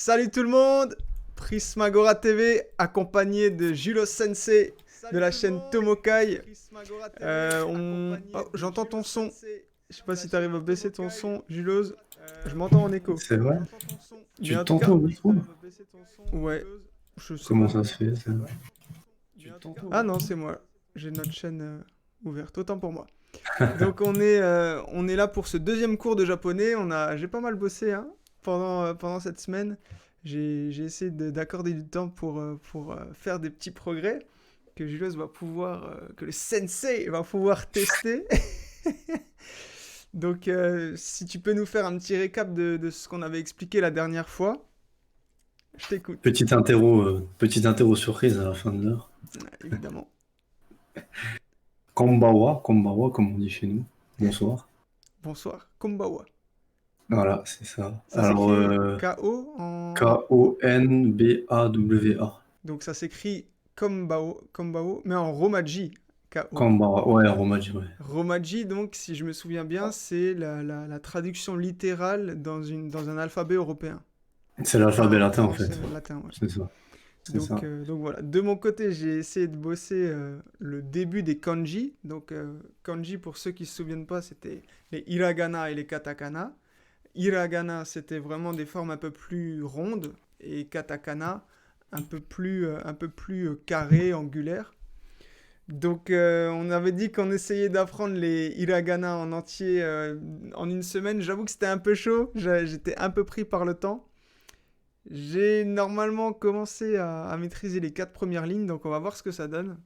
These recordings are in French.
Salut tout le monde, Prismagora TV, accompagné de Julo Sensei de la chaîne Tomokai. J'entends ton son. Je sais pas si tu arrives à baisser ton son, Julos. Je m'entends en écho. C'est vrai? Mais Tu en tout t'entends cas, au micro? ouais, je sais Comment pas. ça se fait, ça? Tu t'entends au Ah non, micro? c'est moi. J'ai notre chaîne ouverte, autant pour moi. Donc on est là pour ce deuxième cours de japonais. J'ai pas mal bossé hein, pendant cette semaine. J'ai essayé d'accorder du temps pour faire des petits progrès que Julius va pouvoir, que le sensei va pouvoir tester. Donc si tu peux nous faire un petit récap de ce qu'on avait expliqué la dernière fois, je t'écoute. Petite interro surprise à la fin de l'heure. Évidemment. Kombawa, comme on dit chez nous. Bonsoir. Bonsoir. Kombawa. Voilà, c'est ça. Ça Alors, s'écrit K-O en... Konbawa. Donc ça s'écrit Kombao, mais en Romaji, K-O. Kombawa, ouais, Romaji, ouais. Romaji, donc, si je me souviens bien, c'est la traduction littérale dans un alphabet européen. C'est l'alphabet latin, en Français, fait. latin, ouais. C'est ça. C'est ça. Donc voilà. De mon côté, j'ai essayé de bosser le début des kanji. Donc kanji, pour ceux qui se souviennent pas, c'était les hiragana et les katakana. Hiragana, c'était vraiment des formes un peu plus rondes et katakana un peu plus carrées, angulaires. Donc on avait dit qu'on essayait d'apprendre les hiragana en entier en une semaine. J'avoue que c'était un peu chaud, j'étais un peu pris par le temps. J'ai normalement commencé à maîtriser les quatre premières lignes, donc on va voir ce que ça donne.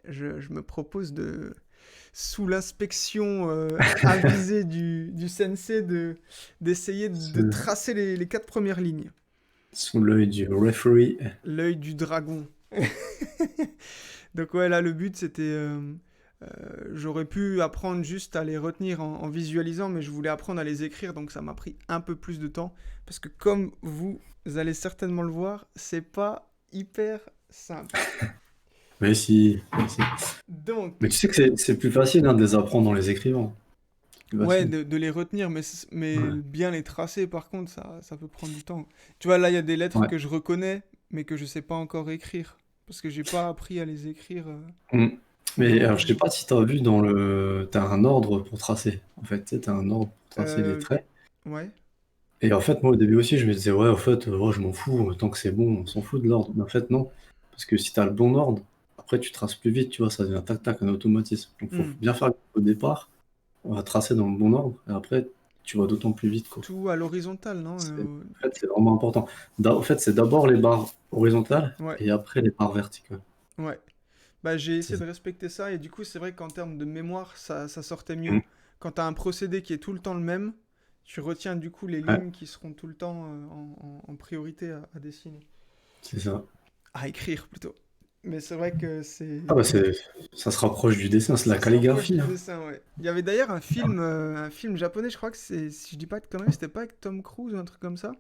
Je me propose sous l'inspection avisée du sensei, d'essayer de C'est tracer les quatre premières lignes. sous l'œil du referee. L'œil du dragon. Donc ouais, là le but c'était... j'aurais pu apprendre juste à les retenir en visualisant, mais je voulais apprendre à les écrire, donc ça m'a pris un peu plus de temps. Parce que comme vous allez certainement le voir, c'est pas hyper simple. Mais si, si. Mais Donc, tu sais que c'est plus facile hein, de les apprendre en les écrivant. Plus ouais, facile. de les retenir, mais Ouais. bien les tracer, par contre, ça peut prendre du temps. Tu vois, là, il y a des lettres Ouais. que je reconnais, mais que je sais pas encore écrire. Parce que j'ai pas appris à les écrire Mm. Mais vraiment alors, je comme sais il pas faut. si tu as vu dans le. T'as un ordre pour tracer. En fait, tu sais, t'as un ordre pour tracer les Euh, traits. ouais. Et en fait, moi, au début aussi, je me disais, ouais, en fait, ouais, je m'en fous, tant que c'est bon, on s'en fout de l'ordre. Mais en fait, non. Parce que si t'as le bon ordre, après, tu traces plus vite, tu vois, ça devient tac-tac, un automatisme. Donc, faut Hmm. bien faire au départ, on va tracer dans le bon ordre. Et après, tu vas d'autant plus vite, quoi. Tout à l'horizontale, non En fait, c'est vraiment important. En fait, c'est d'abord les barres horizontales Ouais, et après les barres verticales. ouais. Bah, j'ai C'est essayé ça. de respecter ça, et du coup, c'est vrai qu'en termes de mémoire, ça sortait Mm. mieux. Quand t'as un procédé qui est tout le temps le même, tu retiens du coup les Ouais, lignes qui seront tout le temps en priorité à dessiner. c'est ça. À écrire plutôt. Mais c'est vrai que c'est... Ah bah, ça se rapproche du dessin, c'est la Ça se rapproche calligraphie, du hein. dessin, ouais. Il y avait d'ailleurs un film japonais, je crois que c'est, si je dis pas de conneries, c'était pas avec Tom Cruise ou un truc comme ça,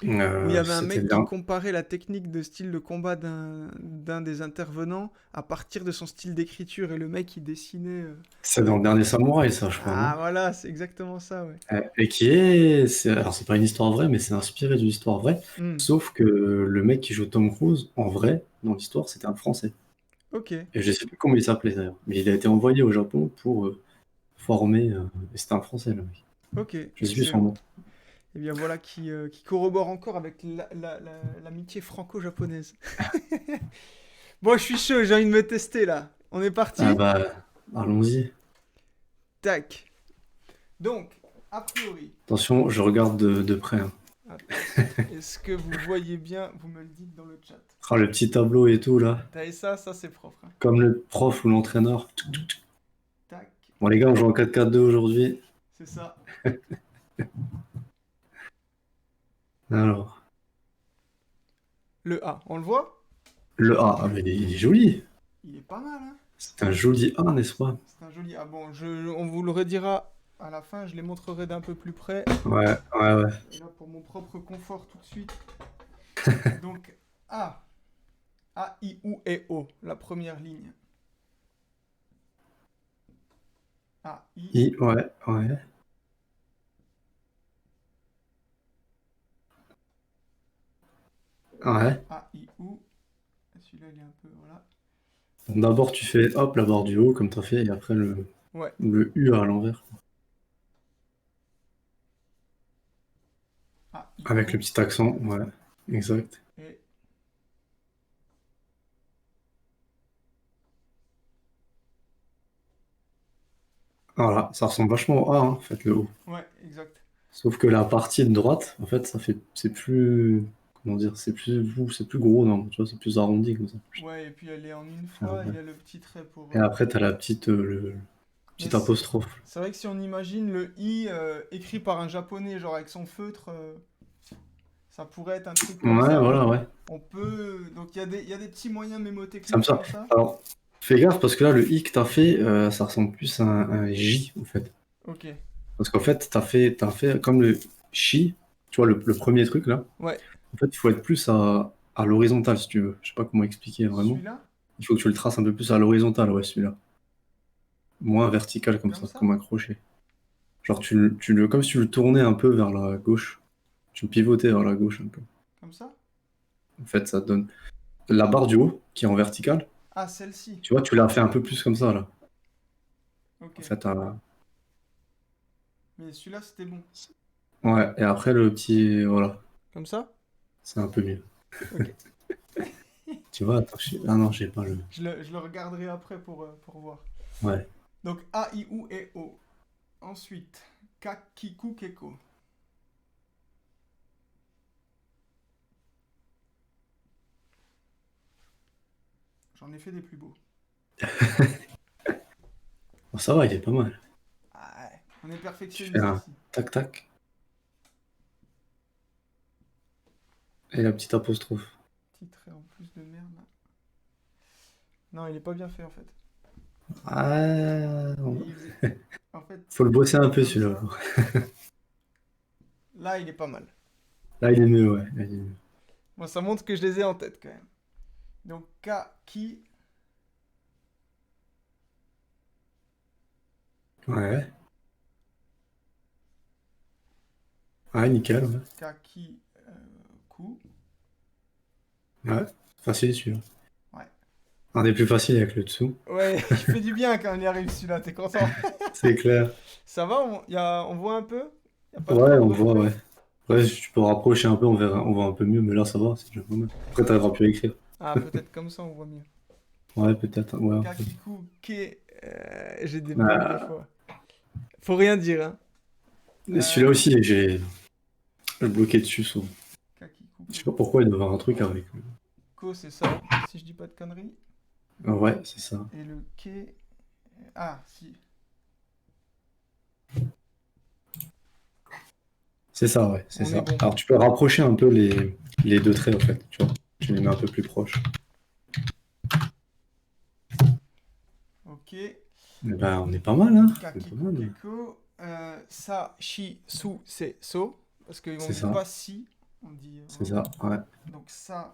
où il y avait un C'était mec qui bien. comparait la technique de style de combat d'un des intervenants à partir de son style d'écriture, et le mec il dessinait... C'est dans le dernier samouraï, ça, je crois, Ah non? voilà, c'est exactement ça, ouais. Et alors c'est pas une histoire vraie, mais c'est inspiré d'une histoire vraie. Hmm, Sauf que le mec qui joue Tom Cruise, en vrai, dans l'histoire, c'était un Français. ok, Et je sais plus comment il s'appelait d'ailleurs. Mais il a été envoyé au Japon pour former. Et c'était un Français, le mec. ok, Je sais plus son excellent. nom. Et bien voilà qui corrobore encore avec l'amitié franco-japonaise. Bon, je suis chaud, j'ai envie de me tester là. On est Ah parti? bah, allons-y. Tac. Donc, a priori, Attention, je regarde de près, hein. attention, est-ce que vous voyez bien? Vous me le dites dans le chat. Ah, le petit tableau et tout, là. T'as ça c'est propre, hein. Comme le prof ou l'entraîneur. Tac, Bon, les gars, on joue en 4-4-2 aujourd'hui. c'est ça. Alors, Le A, on le voit? le A, ah, mais il est joli. Il est pas mal, hein? C'est un joli A, n'est-ce pas? C'est un joli... Ah bon, on vous le redira à la fin, je les montrerai d'un peu plus près. Ouais, ouais, ouais. Et là, pour mon propre confort tout de suite. Donc, A. A, I, U et O, la première ligne. A, I, Ouais, ouais. Ouais. A, I, U. Celui-là, il est un peu. Voilà. Donc, d'abord, tu fais hop, la barre du haut, comme t'as fait, et après Ouais. le U à l'envers. A, I, Avec le U. petit accent, ouais. Exact. Et Voilà, ça ressemble vachement au A, hein, en fait, le haut. ouais, exact. Sauf que la partie de droite, en fait, c'est plus, comment dire, c'est plus gros, non, tu vois, c'est plus arrondi comme ça. Ouais, et puis elle est en une Ah, fois, il ouais. y a le petit trait pour. Et après, t'as la petite, Mais petite apostrophe. c'est vrai que si on imagine le I écrit par un japonais, genre avec son feutre, ça pourrait être un truc comme Ouais, ça. voilà, ouais. On peut. Donc il y a des petits moyens C'est comme mémotechniques ça. comme ça. Alors, fais gaffe parce que là, le I que t'as fait, ça ressemble plus à un J, en fait. Ok. Parce qu'en fait, t'as fait comme le chi, tu vois, le premier truc là. Ouais. En fait, il faut être plus à l'horizontale si tu veux. Je sais pas comment expliquer vraiment. Celui-là, Il faut que tu le traces un peu plus à l'horizontale, ouais, celui-là. Moins vertical comme comme ça, ça. comme un crochet. Genre, comme si tu le tournais un peu vers la gauche. Tu le pivotais vers la gauche un peu. Comme ça. En fait, ça te donne la barre du haut qui est en vertical. Ah, celle-ci. Tu vois, tu l'as fait un peu plus comme ça là. Ok. En fait, Mais celui-là, c'était bon. ouais. Et après, le petit, voilà, Comme ça. c'est un peu mieux. Ok. Tu vois, attends, ah non, j'ai pas le. Je le regarderai après pour voir. Ouais. Donc A, I, U et O. Ensuite, Ka, Kiku, Keko. J'en ai fait des plus beaux. Bon, ça va, il est pas mal. Ah ouais, on est Tu fais perfectionniste un ici. tac tac et la petite apostrophe. Petit trait en plus de merde là. Non, il est pas bien fait en fait. Ah, En fait, faut le bosser un peu comme celui-là. ça. Là, il est pas mal. Là, il est mieux, ouais. Là, il est mieux. Bon, ça montre que je les ai en tête quand même. Donc, Ka, Ki, Ouais, ouais, nickel, ouais. Ka, Ki, Ku. Ouais, facile celui-là. Ouais. Un des plus faciles avec le dessous. Ouais, il fait du bien quand on y arrive celui-là, t'es content. C'est clair. Ça va, on voit un peu? Y a pas trop Ouais, de on voit, reflets? ouais. Ouais, si tu peux rapprocher un peu, on voit un peu mieux, mais là, ça va, c'est déjà pas mal. Après, t'arriveras plus à écrire. Ah, peut-être comme ça on voit mieux. Ouais, peut-être, ouais, un peu. Kakiku, Ke. J'ai des bugs des Ah, fois. Faut rien dire, hein. et celui-là Euh, aussi, j'ai bloqué dessus. Kakiku, Je sais pas Keko. pourquoi il doit y avoir un truc avec. Ko, c'est ça, si je dis pas de conneries. Ouais, c'est ça. Et le Ke. Ah, si. C'est ça, ouais, c'est On est ça. bon. Alors tu peux rapprocher un peu les deux traits en fait, tu vois. Tu les mets un peu plus proches. Ok. Eh ben, on est pas mal, hein. On est pas Kakiku, mal. Keko. Sa, Shi, Su, c'est So. Parce qu'on C'est dit ça, pas si, on dit c'est vraiment. ça, ouais. Donc ça,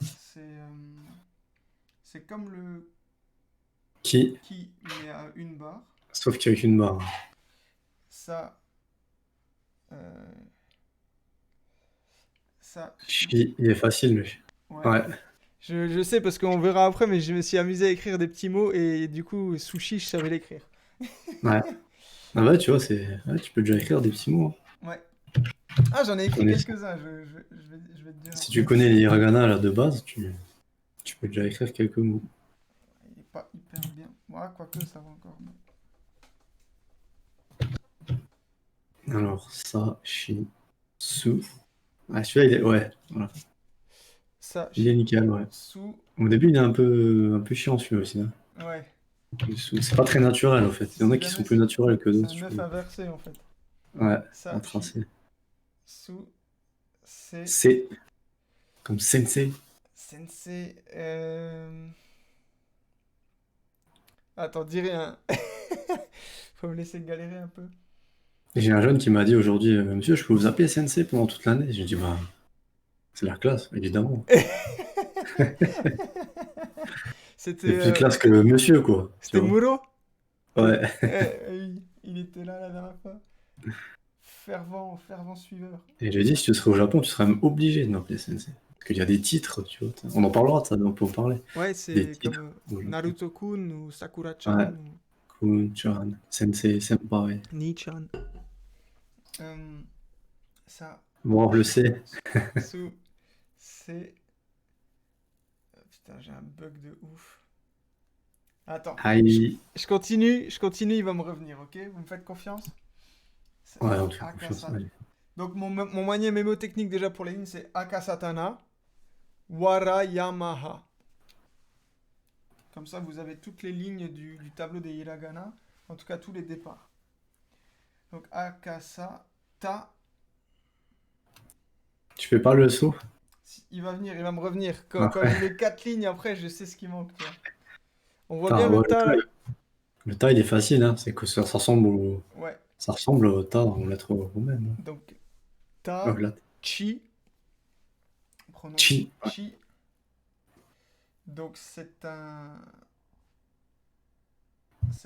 c'est comme le Qui, qui, mais à une barre. sauf qu'avec une barre. Ça, euh, ça, Shi. Chi, il est facile, lui. Ouais. Ouais, Je sais parce qu'on verra après, mais je me suis amusé à écrire des petits mots et du coup, sushi, je savais l'écrire. ouais. Ah bah, tu vois, ouais, tu peux déjà écrire des petits mots, hein. Ouais. Ah, j'en ai écrit Connais- quelques-uns, je vais te dire Si après. tu connais les hiragana là de base, tu peux déjà écrire quelques mots. Il est pas hyper bien. Ouais, quoique ça va encore. Alors, sa, chi, su. Ah, celui-là, il est. Ouais, voilà. Ça, Il est shi, nickel, ouais. su. Au début, il est un peu chiant celui-là aussi, hein. Ouais. C'est pas très naturel en fait. Il y en Si a qui jamais sont plus naturels que c'est d'autres, un je 9 trouve. inversé en fait. Ouais, Ça, en shi, tracé. su, c'est. C'est comme sensei. Sensei. Attends, dis rien. Faut me laisser galérer un peu. Et j'ai un jeune qui m'a dit aujourd'hui, monsieur, je peux vous appeler sensei pendant toute l'année. J'ai dit, bah, c'est la classe, évidemment. C'est C'était plus classe que monsieur, quoi. Tu c'était vois. Muro? Ouais. Oui, il était là la dernière fois. Fervent suiveur. Et j'ai dit, si tu serais au Japon, tu serais même obligé de m'appeler sensei. Parce qu'il y a des titres, tu vois. On en parlera de ça, on peut en parler. Ouais, Des c'est comme titres au Japon. Naruto-kun ou Sakura-chan Ouais, ou Kun-chan, Sensei, Senpai. Ni-chan. Euh, ça, Bon, je le chi, sais. su, c'est... Putain, j'ai un bug de ouf. Attends, Aïe. je continue, il va me revenir, ok? Vous me faites confiance? C'est Ouais, on te fait confiance. Akasa. Allez. Donc mon moyen mémotechnique déjà pour les lignes, c'est Akasatana, Warayamaha. Comme ça, vous avez toutes les lignes du tableau des hiragana, en tout cas tous les départs. Donc Akasata, Tu fais pas le saut il va venir, il va me revenir. Quand j'ai après? les quatre lignes, après, je sais ce qui manque, tu vois. On voit bien Putain, le ouais, tas là? le tas, il est facile, hein. C'est que ça ressemble Ouais. ça ressemble au tas en lettres romaines. Donc Oh, ta, là. chi, prononcé Chi. Ouais. chi. Donc c'est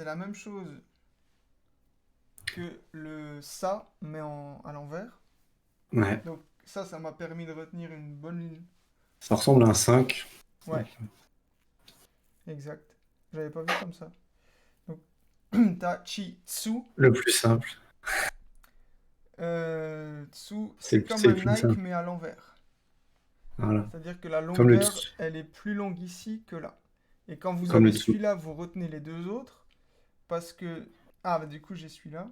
la même chose que le sa, mais à l'envers. Ouais. Donc ça m'a permis de retenir une bonne ligne. Ça ressemble à un 5. Ouais, exact. J'avais pas vu comme ça. Donc ta, chi, tsu. Le plus simple. Tsu, c'est comme C'est le un plus Nike, simple. mais à l'envers. Voilà. C'est-à-dire que la Comme le longueur, dessous. elle est plus longue ici que là. Et quand vous Comme le avez dessous. celui-là, vous retenez les deux autres. Parce que... Ah, bah du coup, j'ai celui-là.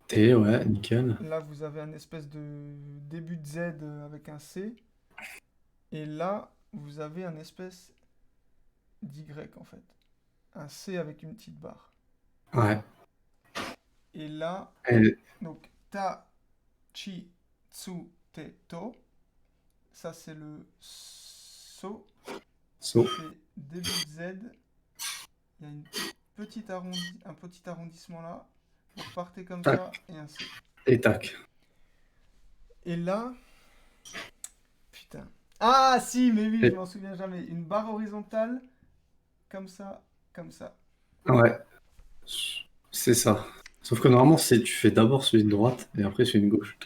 T, ouais, nickel. Là, vous avez un espèce de début de Z avec un C. Et là, vous avez un espèce d'Y, en fait. Un C avec une petite barre. Ouais. Et là, Et donc, ta, chi, tsu, te, to. Ça, c'est le so. saut. C'est début de Z. Il y a un petit arrondissement là. Vous repartez comme Tac. ça et un C. Et tac. Et là, putain. Ah si, mais oui, je Et- m'en souviens jamais. Une barre horizontale, comme ça, comme ça. ouais. C'est ça. Sauf que normalement, tu fais d'abord celui de droite et après celui de gauche.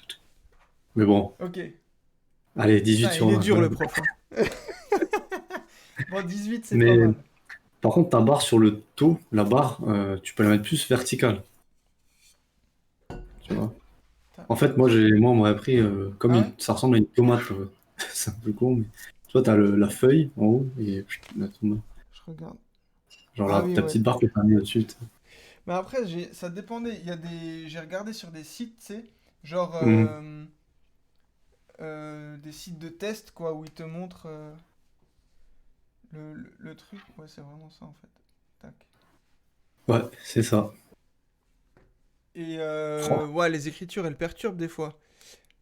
Mais bon, Ok. allez, 18 Putain, sur il est 20 quand dur le même. prof, hein. Bon, 18, c'est pas Mais mal. par contre, ta barre sur le dos, la barre, tu peux la mettre plus verticale. Tu vois. Putain. En fait, moi, on m'aurait appris Ah ouais? ça ressemble à une tomate. C'est un peu con, mais tu vois, t'as la feuille en haut et la tomate. Je regarde. Genre Ah oui, ta ouais. petite barre que t'as mis au-dessus. Mais après, ça dépendait. J'ai regardé sur des sites, tu sais, genre Hmm. des sites de test, quoi, où ils te montrent le truc. Ouais, c'est vraiment ça, en fait. Tac. Ouais, c'est ça. Et Oh. ouais, les écritures, elles perturbent des fois.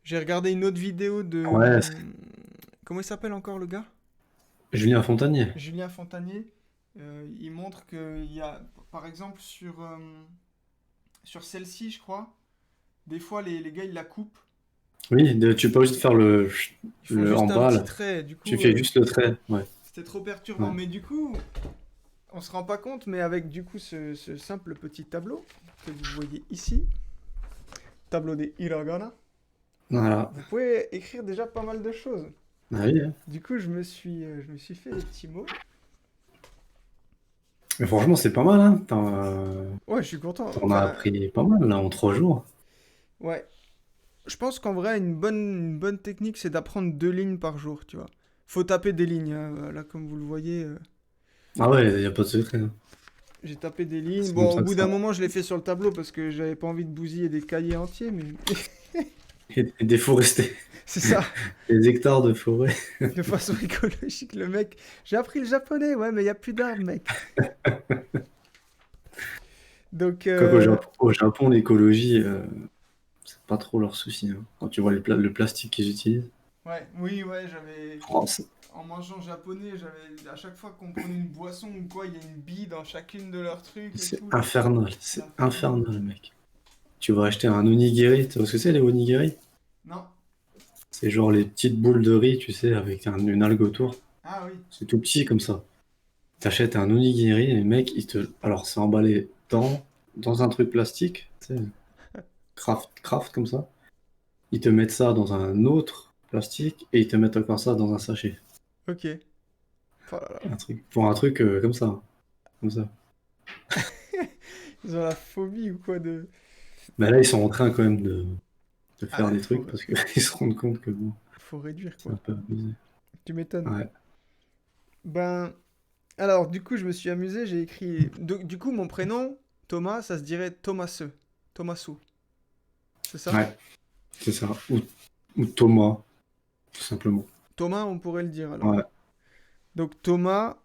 J'ai regardé une autre vidéo de... Ouais, comment il s'appelle encore le gars? Julien Fontanier. Julien Fontanier. Il montre qu'il y a, par exemple, sur celle-ci, je crois, des fois, les gars, ils la coupent. Oui, tu peux pas juste faire Ils font le en juste un bas, petit là. trait. Du Tu coup, fais juste le trait. Ouais. c'était trop perturbant. Ouais. Mais du coup, on se rend pas compte, mais avec du coup ce simple petit tableau que vous voyez ici, tableau des hiragana, Voilà. vous pouvez écrire déjà pas mal de choses. Ah oui, hein. Du coup, je me suis fait des petits mots. Mais franchement, c'est pas mal, hein. Ouais, je suis content. T'en as Enfin, appris pas mal, là, en 3 jours. ouais. Je pense qu'en vrai, une bonne technique, c'est d'apprendre 2 lignes par jour, tu vois. Faut taper des lignes, hein. Là, comme vous le voyez, Ah ouais, y a pas de secret, hein. j'ai tapé des lignes. C'est comme Bon, au ça que bout ça d'un va. moment, je l'ai fait sur le tableau parce que j'avais pas envie de bousiller des cahiers entiers, mais Et déforester. c'est ça, Des hectares de forêt. de façon écologique. Le mec, j'ai appris le japonais, ouais, mais il y a plus d'arbres, mec. Donc, Quoi qu'au Japon, l'écologie, c'est pas trop leur souci, hein. Quand tu vois le plastique qu'ils utilisent. ouais, oui, ouais, j'avais. Oh, En mangeant japonais, à chaque fois qu'on prenait une boisson ou quoi, il y a une bille dans chacune de leurs trucs et c'est tout, là. infernal. C'est C'est infernal. infernal, mec. Tu vas acheter un onigiri. Tu vois ce que c'est, les onigiri? Non. C'est genre les petites boules de riz, tu sais, avec une algue autour. Ah oui. C'est tout petit comme ça. T'achètes un onigiri et le mec, alors, c'est emballé dans un truc plastique, tu sais, craft comme ça. Ils te mettent ça dans un autre plastique, et ils te mettent encore ça dans un sachet. Ok. Oh là là. Pour un truc comme ça. Comme ça. Ils ont la phobie ou quoi de... Mais là, ils sont en train quand même de Ah faire ouais, des trucs parce qu'ils se rendent compte que bon, faut réduire c'est quoi. un peu abusé. Tu m'étonnes. Ouais. Ben, alors du coup je me suis amusé, j'ai écrit... Du coup mon prénom, Thomas, ça se dirait Thomaseux. Thomasou. C'est ça? Ouais, c'est ça. Ou Thomas, tout simplement. Thomas, on pourrait le dire alors. Ouais. Donc Thomas...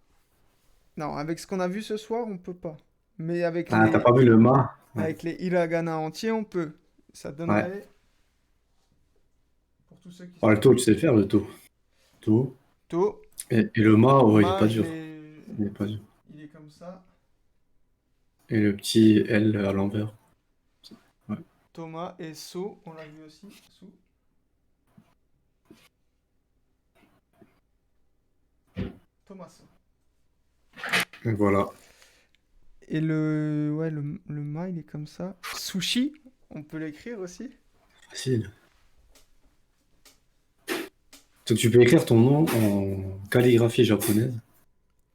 Non, avec ce qu'on a vu ce soir, on peut pas. Mais Ah, t'as pas vu le mât? Ouais. avec les hiragana entiers, on peut. Ça Ouais. donnerait... Pour tous ceux qui Oh, sont... le taux, tu sais le faire, le taux. Taux. To, Et le mât, oh, il est Ma, pas je dur. l'ai... Il est pas dur. Il est comme ça. Et le petit L à l'envers. Ouais. Thomas et So, on l'a vu aussi. So. Thomas. Et voilà. Et le... Ouais, le Ma, il est comme ça. Sushi, on peut l'écrire aussi. Facile. Donc, tu peux écrire ton nom en calligraphie japonaise.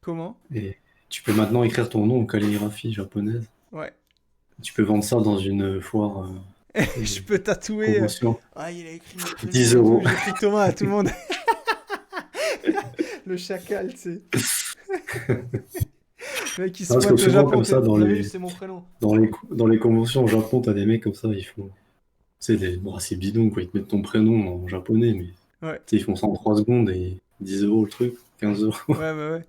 Comment? Et tu peux maintenant écrire ton nom en calligraphie japonaise. Ouais. Tu peux vendre ça dans une foire, Je peux tatouer... promotion. Ah, il a écrit mon prénom 10 et tout. euros. J'écris Thomas à tout le monde. Le chacal, tu sais. Le mec qui se Ah, parce que pointe au souvent, Japon, comme ça, vous avez vu, c'est mon prénom. dans les conventions au Japon, t'as des mecs comme ça, ils font. Tu sais, bon, c'est bidon, quoi. Ils te mettent ton prénom en japonais, mais Ouais, tu sais, ils font ça en 3 secondes et 10 euros le truc, 15 euros. ouais.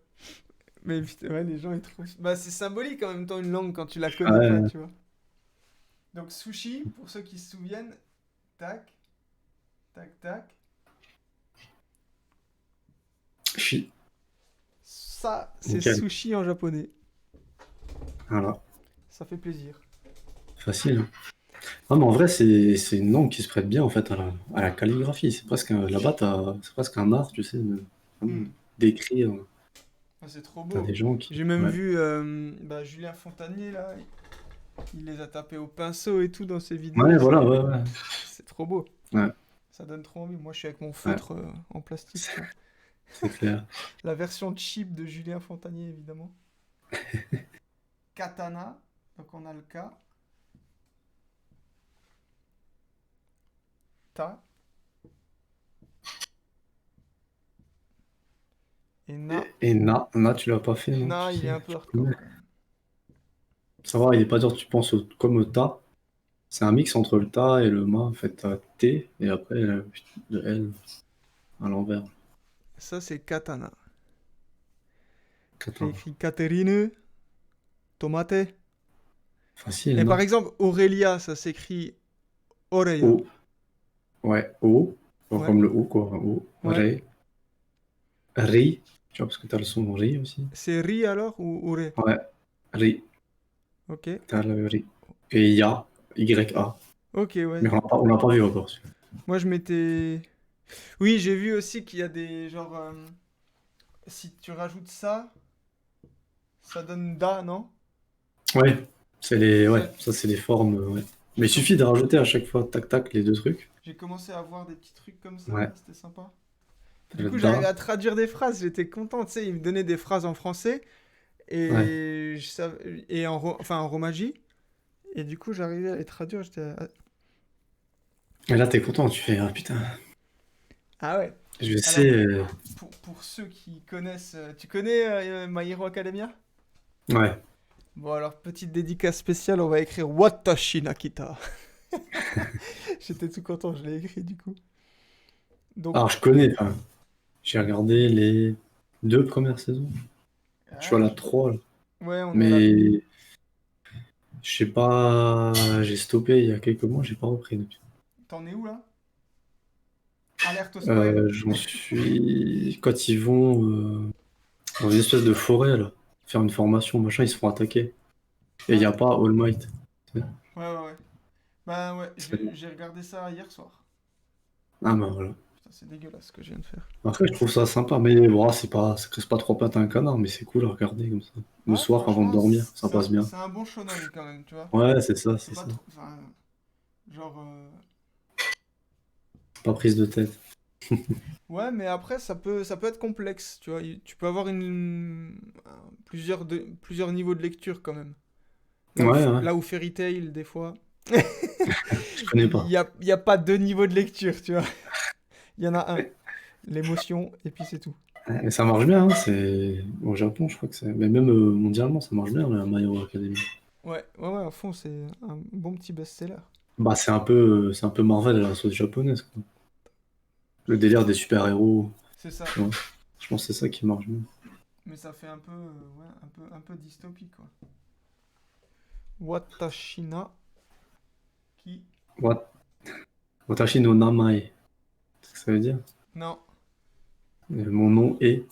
Mais putain, ouais, les gens, ils trouvent... Bah, c'est symbolique en même temps, une langue, quand tu la connais pas, Ouais, tu vois. Donc, sushi, pour ceux qui se souviennent, tac, tac, tac. chi. Ça, c'est Nickel. sushi en japonais. Voilà. Ça fait plaisir. Facile, hein. Ah, mais en vrai, c'est une langue qui se prête bien, en fait, à la calligraphie. C'est presque là-bas, c'est presque un art, tu sais, Hmm. d'écrire. Ah, c'est trop T'as beau. des gens qui. J'ai même Ouais. vu bah, Julien Fontanier, là, il les a tapés au pinceau et tout dans ses Ouais, vidéos. voilà, ouais. C'est trop beau. Ouais, Ça donne trop envie. Moi, je suis avec mon ouais, feutre en plastique, tu vois. c'est clair. La version cheap de Julien Fontanier, évidemment. Katana. Donc, on a le K. Ta. Et Na. Et tu l'as pas fait, non? Na, Tu il est sais, un peu tu hardcore connais. quand même. Ça va, il est pas dur, tu penses comme au ta. C'est un mix entre le ta et le ma, en fait, t'as T, et après le L à l'envers. Ça, c'est Katana. J'ai Katana. écrit Catherine, tomate. Facile, Et par non? exemple, Aurélia, ça s'écrit Oreya. O, ouais, O, genre Ouais, comme le O, quoi, O, ouais. Ré, Ri, tu vois, parce que t'as le son Ri aussi. C'est Ri alors ou Ure? Ouais, Ri, Ok. t'as le Ri. Et Ya, Y-A. Ok, Mais ouais. on l'a pas vu encore, celui-là. Moi, je m'étais... Oui, j'ai vu aussi qu'il y a des... Genre... si tu rajoutes ça, ça donne Da, non? Ouais, Ça, ça c'est les formes, ouais. Mais j'ai il com- suffit de rajouter à chaque fois, tac tac, les deux trucs. j'ai commencé à voir des petits trucs comme ça, Ouais, là, c'était sympa. t'as Du le coup, j'arrivais da, à traduire des phrases, j'étais content, tu sais, il me donnait des phrases en français ouais. et, et enfin, en romaji. Et du coup, j'arrivais à les traduire, j'étais... Et là t'es content, tu fais, ah putain, Ah ouais. je sais, Alors, pour ceux qui connaissent... tu connais My Hero Academia? ouais. Bon, alors, petite dédicace spéciale, on va écrire Watashi Nakita. J'étais tout content, je l'ai écrit du coup. Donc, Alors je connais, enfin, j'ai regardé les 2 premières saisons. Je suis à ah, la 3 là. ouais, on est à la... Mais je sais pas, j'ai stoppé il y a quelques mois, j'ai pas repris depuis. T'en es où là? Alerte au spoil. J'en suis. Quand ils vont dans une espèce de forêt là, faire une formation, machin, ils se font attaquer. Et il n'y Ah, a pas All Might. ouais. Bah ouais, C'est- j'ai regardé ça hier soir. Ah bah voilà. Putain, c'est dégueulasse ce que je viens de faire. Après, je trouve ça sympa, mais bon, ça casse pas trois pattes à un canard, mais c'est cool à regarder comme ça. Le Ouais, soir avant de franchement, dormir, ça passe bien. c'est un bon shonen quand même, tu vois. Ouais, c'est ça, C'est c'est pas ça. trop... Enfin, genre... Pas prise de tête. Ouais, mais après, ça peut être complexe, tu vois. Tu peux avoir plusieurs niveaux de lecture quand même. Ouais, ouais, Là où Fairy Tail, des fois, je connais pas. il y a pas deux niveaux de lecture, tu vois. Il y en a un, l'émotion, et puis c'est tout. Ouais, mais ça marche bien, hein, c'est au Japon, je crois que c'est. Mais même mondialement, ça marche bien, la My Hero Academy. Ouais, à fond, c'est un bon petit best-seller. Bah, c'est un peu Marvel à la sauce japonaise, quoi. Le délire des super-héros, C'est ça. tu vois. Je pense que c'est ça qui marche bien. Mais ça fait un peu, ouais, un peu dystopique, quoi. Watashina, qui... Wat- Watashi no Namae, c'est ce que ça veut dire. Non. Mon nom est.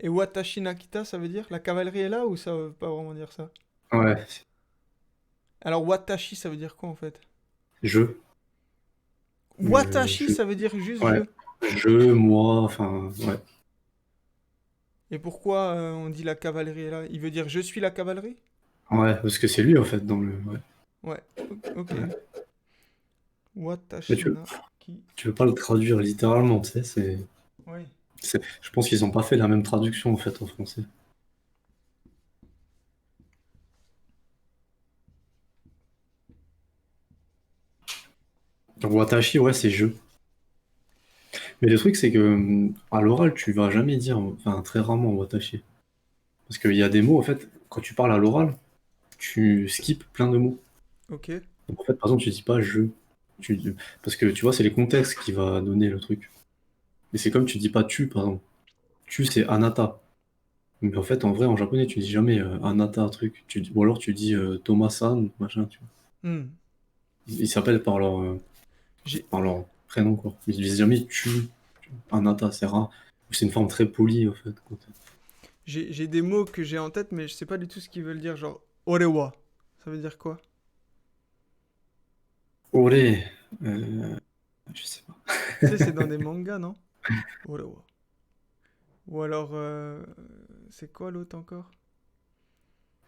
Et Watashi Nakita, ça veut dire la cavalerie est là ou ça veut pas vraiment dire ça? Ouais, Alors Watashi, ça veut dire quoi en fait? je. Watashi, Je. ça veut dire juste je. Ouais. Je, moi, enfin, ouais. Et pourquoi on dit la cavalerie est là? Il veut dire je suis la cavalerie? Ouais, parce que c'est lui, en fait, dans le. Ouais. Ouais, ok. Ouais. Mais Watashina, qui... tu veux pas le traduire littéralement, tu sais, c'est. Oui. Je pense qu'ils ont pas fait la même traduction, en fait, en français. Donc, Watashi, ouais, c'est je. Mais le truc, c'est que à l'oral, tu vas jamais dire, enfin, très rarement Watashi. Parce qu'il y a des mots, en fait, quand tu parles à l'oral, tu skips plein de mots. Ok. Donc, en fait, par exemple, tu dis pas je. Parce que tu vois, c'est les contextes qui va donner le truc. Mais c'est comme tu dis pas tu, par exemple. Tu, c'est anata. Mais en fait, en vrai, en japonais, tu dis jamais anata, truc. Ou alors tu dis Thomas-san, machin, tu vois. Hmm. Ils s'appellent J'ai par leur prénom, quoi. Ils disent jamais tu, anata, c'est rare. C'est une forme très polie, en fait. j'ai des mots que j'ai en tête, mais je sais pas du tout ce qu'ils veulent dire. Genre orewa, ça veut dire quoi? Ore, euh, je sais pas. Tu sais, c'est dans des mangas, non? Orewa. Ou alors, c'est quoi l'autre encore?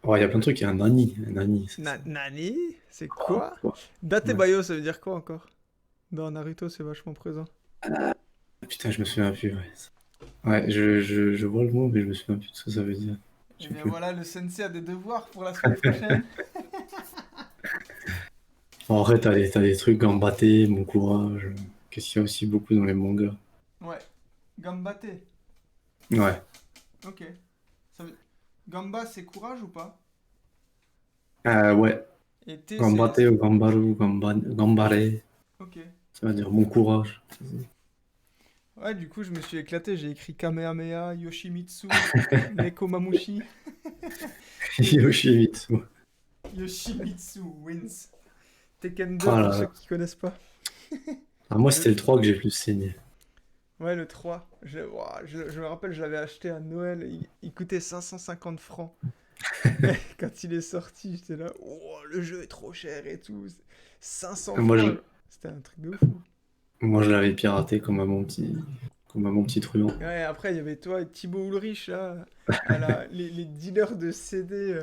Ouais, il y a plein de trucs, il y a un nani. Un nani, c'est ça. Nani? C'est quoi? Ouais. Ouais. Datebayo, ça veut dire quoi encore? Dans Naruto, c'est vachement présent. Putain, je me souviens plus, ouais. Ouais, je vois le mot, mais je me souviens plus de ce que ça veut dire. Je Eh sais bien plus. voilà, le sensei a des devoirs pour la semaine prochaine. En vrai, t'as des trucs gambaté, mon courage. Qu'est-ce qu'il y a aussi beaucoup dans les mangas? Ouais. Gambate. Ouais. Ok. Ça veut... Gamba, c'est courage ou pas? Ouais. Et T, c'est... Gambaté ou gambaru, gambare. Ok. Ça veut dire mon courage. Ouais, du coup, je me suis éclaté. J'ai écrit Kamehameha, Yoshimitsu, Nekomamushi. Et Yoshimitsu. Yoshimitsu wins. Tekken 2 Ah pour là ceux là. qui connaissent pas. Ah, moi, Et c'était le 3 que j'ai plus saigné. Ouais, le 3. Ouah, je me rappelle, je l'avais acheté à Noël. Il coûtait 550 francs. Quand il est sorti, j'étais là. Oh, le jeu est trop cher et tout. 500 Moi, francs. C'était un truc de fou. moi, je l'avais piraté comme à mon petit truand. Ouais, après, il y avait toi et Thibaut Ulrich, là, les dealers de CD.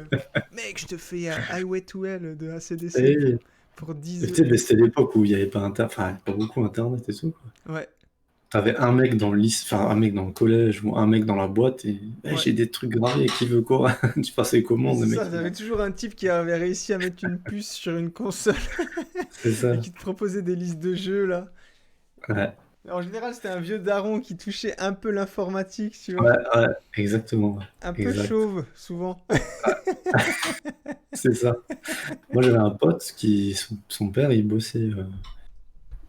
Mec, je te fais un Highway to Hell de ACDC Et pour 10 peut-être euros. mais c'était l'époque où il n'y avait pas enfin, pas beaucoup internet et tout, quoi. Ouais, T'avais un mec dans le lycée, enfin un mec dans le collège ou un mec dans la boîte et Eh, ouais. j'ai des trucs gravés, qui veut quoi? Tu passais Mais commande, c'est le ça, mec. j'avais toujours un type qui avait réussi à mettre une puce sur une console C'est et ça. qui te proposait des listes de jeux, là. Ouais, En général, c'était un vieux daron qui touchait un peu l'informatique, tu vois. ouais, ouais, exactement. Ouais. Un peu Exact. chauve, souvent. C'est ça. Moi, j'avais un pote son père, il bossait,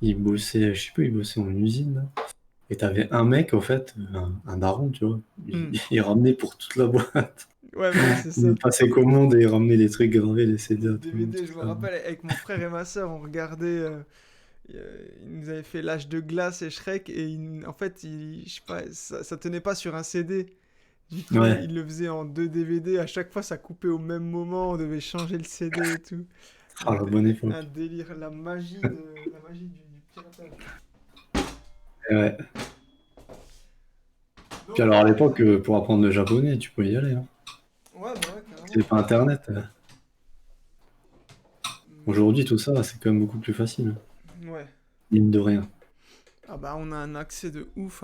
je sais pas, il bossait en usine, là. Et t'avais un mec, en fait, un daron, tu vois. Hmm. Il ramenait pour toute la boîte. Ouais, bah oui, c'est ça. Il passait commande et il ramenait les trucs gravés, les CD Les à tout le monde, DVD, tout je me ça. rappelle, avec mon frère et ma soeur, on regardait. Il nous avait fait L'Âge de glace et Shrek, et en fait, je sais pas, ça tenait pas sur un CD. Du coup, Ouais. il le faisait en deux DVD. À chaque fois, ça coupait au même moment. On devait changer le CD et tout. Ah, la bonne Un époque. délire, la magie du piratage. Et ouais. Puis Donc, alors, à l'époque, pour apprendre le japonais, tu pouvais y aller, hein. ouais, bah ouais, C'est carrément. pas Internet. Mais Aujourd'hui, tout ça, c'est quand même beaucoup plus facile. ouais. Mine de rien. Ah bah on a un accès de ouf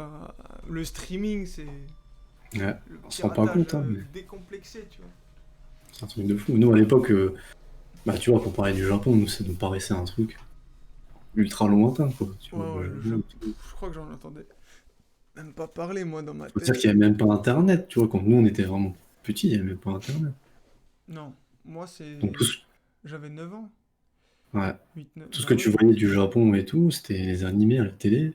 Le streaming, c'est Ouais, le on se rend pas piratage compte, hein, mais décomplexé, tu vois. c'est un truc de fou. Nous, à l'époque, bah, tu vois, pour parler du Japon, nous, ça nous paraissait un truc ultra lointain, quoi. Tu Ouais, vois, ouais, le le Japon. Japon, je crois que j'en entendais même pas parler, moi, dans ma Faut dire tête. qu'il n'y avait même pas Internet, tu vois. Quand nous, on était vraiment petits, il n'y avait même pas Internet. Non, moi, Donc, c'est... J'avais 9 ans, ouais, 8 9. tout ce Bah que ouais. tu voyais du Japon et tout, c'était les animés à la télé.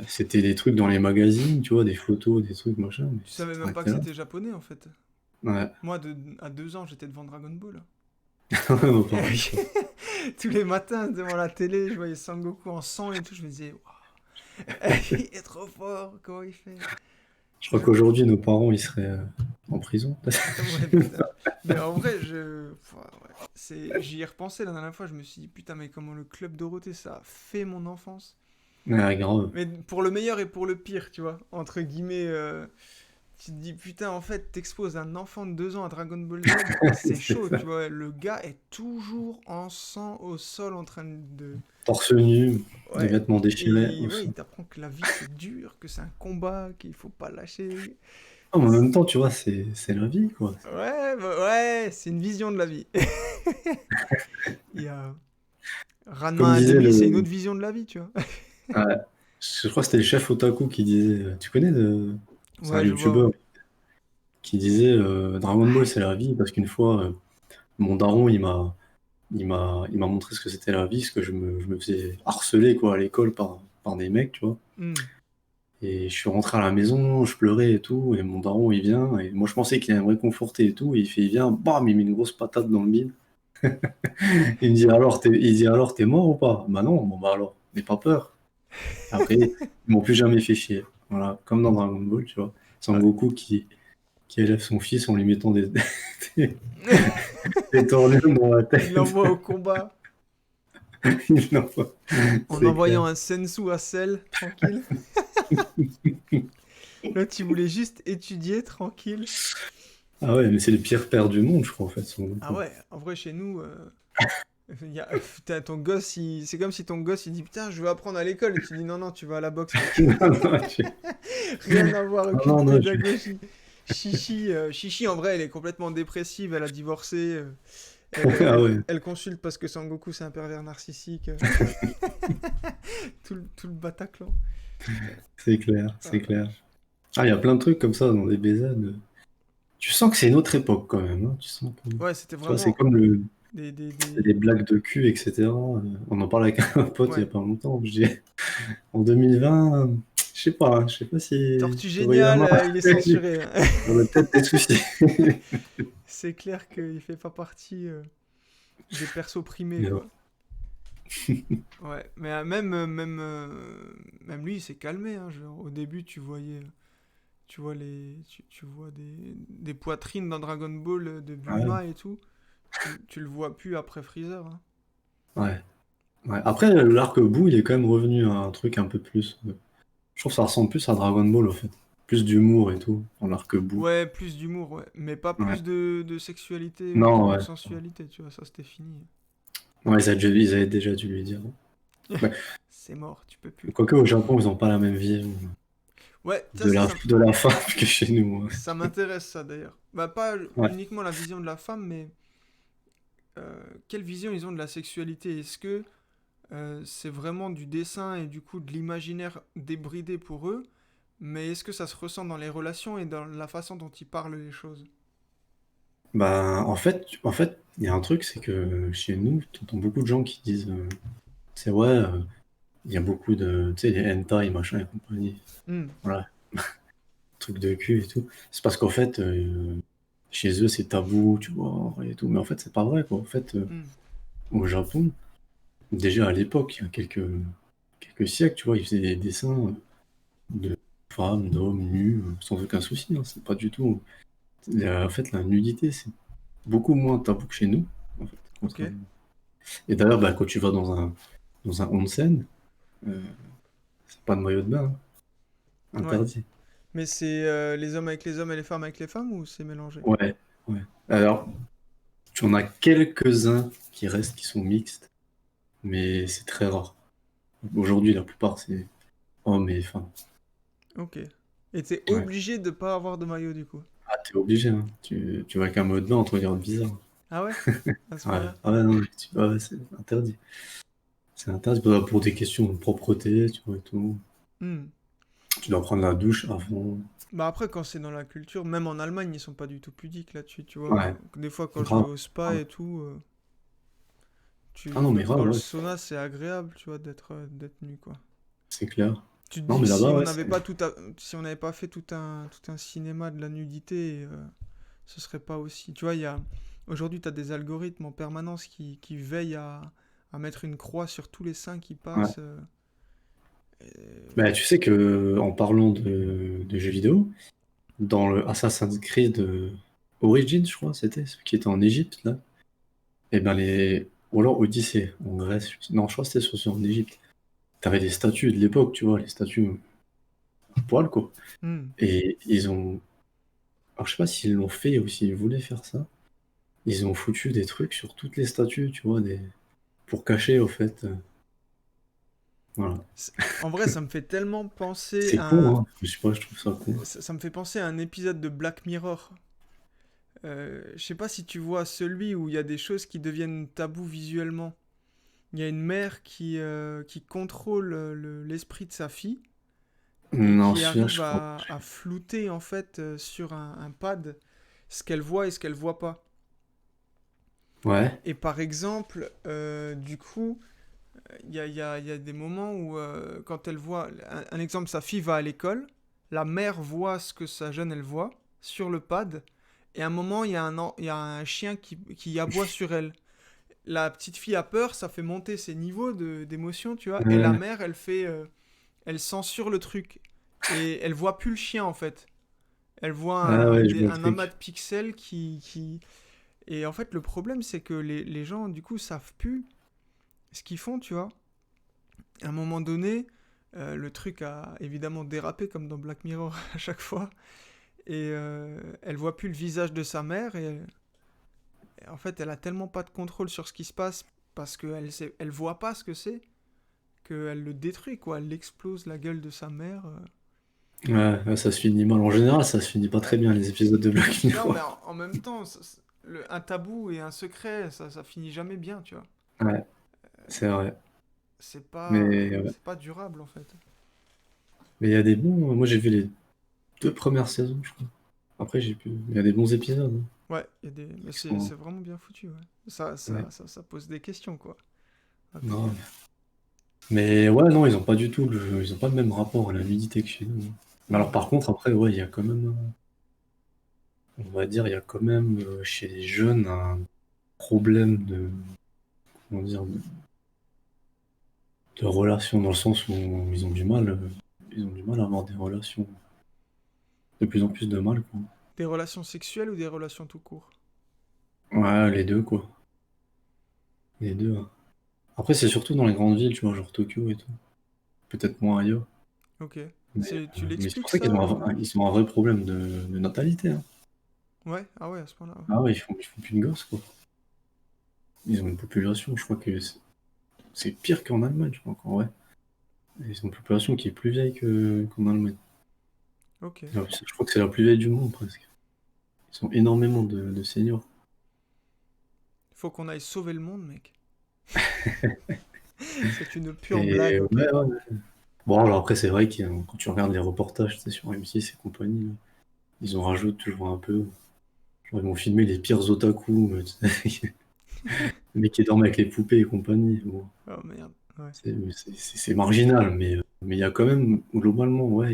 C'était des trucs dans les magazines, tu vois, des photos, des trucs, machin. Mais Tu ça savais même pas que s'arrêtait là. c'était japonais, en fait. Ouais, Moi, à 2 ans, j'étais devant Dragon Ball. ouais, pareil, quoi. Tous les matins, devant la télé, je voyais Sangoku en sang et tout, je me disais, waouh, il est trop fort, comment il fait? Je crois Je- qu'aujourd'hui, nos parents, ils seraient en prison. Ouais, putain. Mais en vrai, j'y ai repensé la dernière fois, je me suis dit, putain, mais comment le Club Dorothée, ça a fait mon enfance. Ouais, grave. Mais pour le meilleur et pour le pire, tu vois, entre guillemets, tu te dis, putain, en fait, t'exposes un enfant de 2 ans à Dragon Ball Z, c'est C'est chaud, ça. tu vois, le gars est toujours en sang au sol en train de... Torse nu, les Ouais, vêtements déchirés et au ouais, il sol. t'apprend que la vie c'est dur, que c'est un combat, qu'il faut pas lâcher. Ah, mais en même temps, tu vois, c'est la vie, quoi. Ouais, bah ouais, c'est une vision de la vie. Il y a Comme Ranma à disait demi, c'est une le. autre vision de la vie, tu vois. Ouais, je crois que c'était le chef Otaku qui disait. Tu connais c'est un Ouais, je vois, youtubeur ouais. qui disait Dragon Ball c'est la vie parce qu'une fois mon daron il m'a montré ce que c'était la vie, ce que je me faisais harceler quoi à l'école par des mecs, tu vois. Hmm. Et je suis rentré à la maison, je pleurais et tout, et mon daron il vient, et moi je pensais qu'il allait me réconforter et tout, et il vient, bam, il met une grosse patate dans le bide. Il dit alors t'es mort ou pas? Bah non, bon bah alors, n'aie pas peur. Après, ils m'ont plus jamais fait chier. Voilà, comme dans Dragon Ball, tu vois. Ouais. Sangoku qui élève son fils en lui mettant des, des tournures dans la Il tête. l'envoie au combat Il l'envoie. en C'est clair. envoyant un sensu à Cell, tranquille. L'autre, il voulait juste étudier, tranquille. Ah ouais, mais c'est le pire père du monde, je crois, en fait, Ah Sangoku. ouais, en vrai, chez nous, putain, ton gosse, c'est comme si ton gosse, il dit, putain, je veux apprendre à l'école. Et tu dis, non, non, tu vas à la boxe, mec. Non, non, Rien à voir, non, aucune non, non, pédagogie. Chichi, en vrai, elle est complètement dépressive, elle a divorcé. Ah ouais, Elle consulte parce que Sangoku, c'est un pervers narcissique. Tout le Bataclan. c'est clair, Ah, c'est clair. Ah, il y a plein de trucs comme ça dans des BZ. Tu sens que c'est une autre époque quand même, hein. Tu sens que... ouais, c'était Tu vois, c'est vraiment comme des... les blagues de cul, etc. On en parlait avec un pote il y Ouais. a pas longtemps. Je dis, en 2020, je sais pas si Tortue tu aurais eu la Géniale, main. il est censuré, hein. J'aurais peut-être des soucis. C'est clair qu'il fait pas partie des persos primés, Mais non. quoi. Ouais, mais même lui, il s'est calmé, hein, genre, au début, tu vois des poitrines dans Dragon Ball de Ouais, Bulma et tout. Tu le vois plus après Freezer, hein. ouais, ouais. Après, l'arc Boo, il est quand même revenu à un truc un peu plus. Je trouve que ça ressemble plus à Dragon Ball, au fait. Plus d'humour et tout, dans l'arc Boo. Ouais, plus d'humour, ouais. Mais pas Ouais. plus de sexualité Non, ou de ouais. sensualité, tu vois, ça c'était fini. Ouais, ils avaient déjà dû lui dire. Ouais. C'est mort, tu peux plus. Quoique au Japon, ils ont pas la même vision Ouais, ça, de la femme que chez nous, hein. ça m'intéresse, ça d'ailleurs. Bah, pas Ouais. uniquement la vision de la femme, mais quelle vision ils ont de la sexualité? Est-ce que c'est vraiment du dessin et du coup de l'imaginaire débridé pour eux? Mais est-ce que ça se ressent dans les relations et dans la façon dont ils parlent les choses? Bah, en fait, il y a un truc, c'est que chez nous, tu entends beaucoup de gens qui disent, c'est ouais, il y a beaucoup de, tu sais, les hentai, machin et compagnie. Hmm, Voilà, trucs de cul et tout. C'est parce qu'en fait, chez eux, c'est tabou, tu vois, et tout. Mais en fait, c'est pas vrai, quoi. En fait, hmm. au Japon, déjà à l'époque, il y a quelques siècles, tu vois, ils faisaient des dessins de femmes, d'hommes nus, sans aucun souci, hein. C'est pas du tout. En fait, la nudité, c'est beaucoup moins tabou que chez nous, en fait, Ok. contrairement. Et d'ailleurs, bah, quand tu vas dans un onsen, euh, c'est pas de maillot de bain, hein. Ouais. Interdit. Mais c'est les hommes avec les hommes et les femmes avec les femmes ou c'est mélangé? Ouais, ouais. Alors, tu en as quelques-uns qui restent, qui sont mixtes, mais c'est très rare. Aujourd'hui, la plupart, c'est hommes et femmes. Ok. Et t'es Ouais. obligé de pas avoir de maillot du coup. Ah, t'es obligé, hein. Tu vas avec un mode bain, on te regarde bizarre. Ah ouais? À ce Ouais, point-là? ah ouais, non, ouais, c'est interdit. C'est interdit pour des questions de propreté, tu vois, et tout. Hmm. Tu dois prendre la douche avant. Bah après, quand c'est dans la culture, même en Allemagne, ils sont pas du tout pudiques là-dessus, tu vois. Ouais, Des fois, quand je vais grave. au spa Grave. et tout, Ah non, mais même grave, dans le ouais, sauna, c'est agréable, tu vois, d'être nu, quoi. c'est clair. Tu te Non, dis mais que si là-bas, on ouais, n'avait pas si on n'avait pas fait tout un cinéma de la nudité, ce serait pas aussi. Tu vois, aujourd'hui, tu as des algorithmes en permanence qui veillent à mettre une croix sur tous les seins qui ouais. passent. Bah, tu sais que, en parlant de jeux vidéo, dans le Assassin's Creed Origins, je crois, c'était, celui qui était en Égypte, là, et ben ou alors Odyssée, en Grèce. Non, je crois que c'était en Égypte. T'avais des statues de l'époque, tu vois, les statues à poil, quoi. Hmm. Et ils ont. Alors, je sais pas s'ils l'ont fait ou s'ils voulaient faire ça. Ils ont foutu des trucs sur toutes les statues, tu vois, pour cacher, au fait. Voilà. C'est- En vrai, ça me fait tellement penser C'est à con, hein. Je sais pas, je trouve ça con. ça me fait penser à un épisode de Black Mirror. Je sais pas si tu vois celui où il y a des choses qui deviennent tabous visuellement. Il y a une mère qui contrôle l'esprit de sa fille et Non, qui celui-là, arrive je crois. à flouter en fait sur un pad ce qu'elle voit et ce qu'elle voit pas. Ouais. Et par exemple, du coup, il y a des moments où quand elle voit, un exemple, sa fille va à l'école, la mère voit ce que sa jeune elle voit sur le pad, et à un moment il y a un chien qui aboie sur elle. La petite fille a peur, ça fait monter ses niveaux d'émotion, tu vois, et la Ouais. mère elle censure le truc, et elle voit plus le chien en fait. Elle voit Ah ouais, je vois le un amas de truc. pixels qui... Et en fait, le problème, c'est que les gens, du coup, savent plus ce qu'ils font, tu vois. À un moment donné, le truc a évidemment dérapé, comme dans Black Mirror à chaque fois. Et elle voit plus le visage de sa mère. Et en fait, elle a tellement pas de contrôle sur ce qui se passe parce elle voit pas ce que c'est qu'elle le détruit, quoi. Elle explose la gueule de sa mère. Ouais, ouais, ça se finit mal. En général, ça se finit pas très Ouais. bien, les épisodes de Black Non, mais Mirror. en même temps, un tabou et un secret, ça finit jamais bien, tu vois. Ouais, c'est vrai. Mais C'est pas durable, en fait. il y a des bons. Moi, j'ai vu les 2 premières saisons, je crois. Après, j'ai pu. Il y a des bons épisodes, hein, Ouais, il y a des... mais qui sont. c'est vraiment bien foutu, ouais. Ouais, Ça pose des questions, quoi, à côté. grave. Mais ouais, non, ils ont pas le même rapport à la nudité que chez nous, hein. Mais alors, Hmm. par contre, après, ouais, il y a quand même. On va dire, il y a quand même chez les jeunes un problème de. Comment dire, de relations, dans le sens où ils ont du mal à avoir des relations. De plus en plus de mal, quoi. Des relations sexuelles ou des relations tout court? Ouais, les deux, quoi. Les deux, hein. Après, c'est surtout dans les grandes villes, tu vois, genre Tokyo et tout. Peut-être moins ailleurs. Ok. Mais, Tu mais c'est l'expliques pour ça qu'ils ça ont ou... ils ont un vrai problème de natalité, hein. Ouais, ah ouais, à ce point-là, ouais. Ah ouais, ils font plus de gosses, quoi. Ils ont une population, je crois que c'est pire qu'en Allemagne, je crois, encore, ouais. Ils ont une population qui est plus vieille qu'en Allemagne. Ok. Je crois que c'est la plus vieille du monde, presque. Ils ont énormément de seniors. Faut qu'on aille sauver le monde, mec. C'est une pure blague, Et ok? ouais, ouais. Bon, alors après, c'est vrai que quand tu regardes les reportages, tu sais, sur M6 et compagnie, là, ils en rajoutent toujours un peu. Genre, ils vont filmer les pires otaku, tu sais, le mec qui dorment avec les poupées et compagnie. Bon, Oh merde, ouais. c'est marginal, mais il y a quand même, globalement, ouais,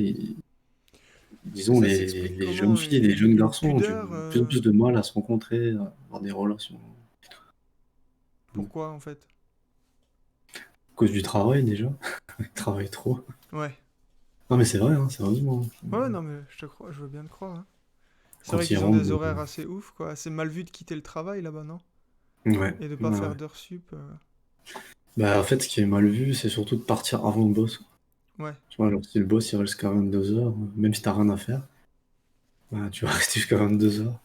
Mais disons, ça s'explique les jeunes comment? filles et les jeunes Une garçons ont pudeur? de plus en plus de mal à se rencontrer, à avoir des relations. À Pourquoi, en fait? cause du travail, déjà. Ils travaillent trop. Ouais. Non, mais c'est vrai, hein, sérieusement, hein. Ouais, non, mais je te crois, je veux bien te croire, hein. C'est vrai Quand ils qu'ils ont rentrent des de... horaires assez ouf, quoi. C'est mal vu de quitter le travail là-bas, non? Ouais, Et de ouais, pas ouais. faire d'heures sup. Bah, en fait, ce qui est mal vu, c'est surtout de partir avant le boss. Ouais. Tu vois, genre, si le boss il reste jusqu'à 22 heures, même si t'as rien à faire, bah, tu vas rester jusqu'à 22 heures.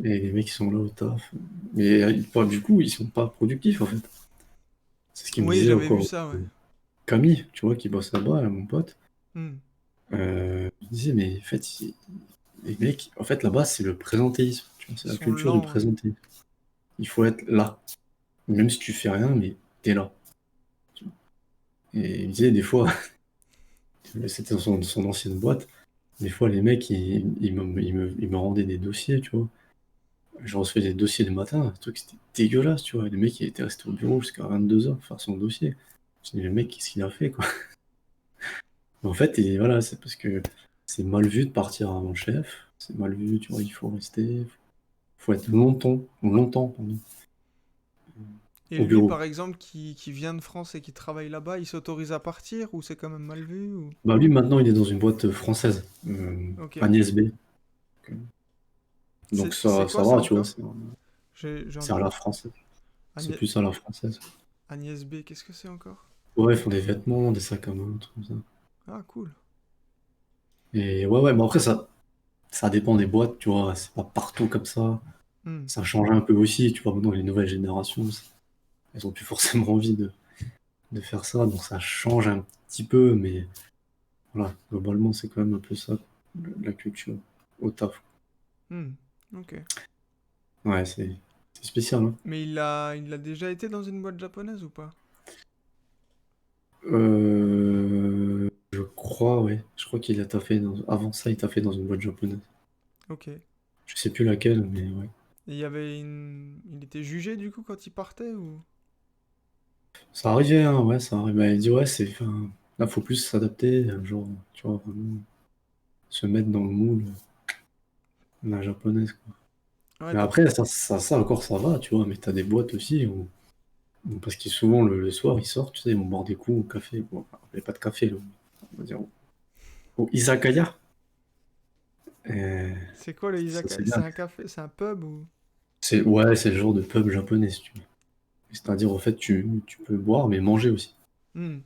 Et les mecs, ils sont là au taf. Mais du coup, ils sont pas productifs, en fait. C'est ce qu'il me Oui, disait j'avais vu encore. ça, ouais. Camille, tu vois, qui bosse là-bas, mon pote, Hmm. il disait, mais en fait, les mecs, en fait, là-bas, c'est le présentéisme, tu vois, c'est Ils la sont culture du lents, ouais. présentéisme. Il faut être là. Même si tu fais rien, mais t'es là. Tu vois. Et il me disait, des fois, c'était dans son ancienne boîte, des fois, les mecs, ils me rendaient des dossiers, tu vois. Je recevais des dossiers le matin, un truc, c'était dégueulasse, tu vois. Le mec, il était resté au bureau jusqu'à 22 h pour faire son dossier. Je dis, le mec, qu'est-ce qu'il a fait, quoi? Mais en fait, et voilà, c'est parce que c'est mal vu de partir avant le chef. C'est mal vu, tu vois, il faut rester, faut être longtemps, pardon, Et au lui, bureau. par exemple, qui vient de France et qui travaille là-bas, il s'autorise à partir ou c'est quand même mal vu ou... Bah lui, maintenant, il est dans une boîte française, Ok. Agnès B. Donc C'est ça quoi ça va, tu vois, encore? J'ai c'est à entendu... la française. C'est Agnès, plus à la française. Agnès B, qu'est-ce que c'est encore? Ouais, ils font des vêtements, des sacs à main, trucs comme ça. Ah, cool. Et ouais, mais après, ça dépend des boîtes, tu vois, c'est pas partout comme ça. Hmm. Ça change un peu aussi, tu vois, maintenant, les nouvelles générations, elles ont plus forcément envie de faire ça, donc ça change un petit peu, mais voilà, globalement, c'est quand même un peu ça, la culture au taf. Hmm. Ok. Ouais, c'est spécial, hein. Mais il a déjà été dans une boîte japonaise ou pas? Je crois, ouais. Je crois qu'il a taffé avant ça, il taffait dans une boîte japonaise. Ok. Et Je sais plus laquelle, mais ouais. il y avait une... Il était jugé du coup quand il partait ou... Ça arrivait, hein, ouais, ça arrive. Bah, il dit, ouais, enfin, là, faut plus s'adapter, genre, tu vois, vraiment se mettre dans le moule, la japonaise, quoi. Ouais, Mais t'as... après, ça encore, ça va, tu vois, mais t'as des boîtes aussi parce qu'ils souvent, le soir, ils sortent, tu sais, ils vont boire des coups au café. Bon, enfin, il n'y a pas de café, là, on va dire, au izakaya. Euh, C'est quoi le ça, izakaya? c'est C'est bien. un café? C'est un pub ou... Ouais, c'est le genre de pub japonais, si tu veux. C'est-à-dire, en fait, tu peux boire, mais manger aussi. Hmm.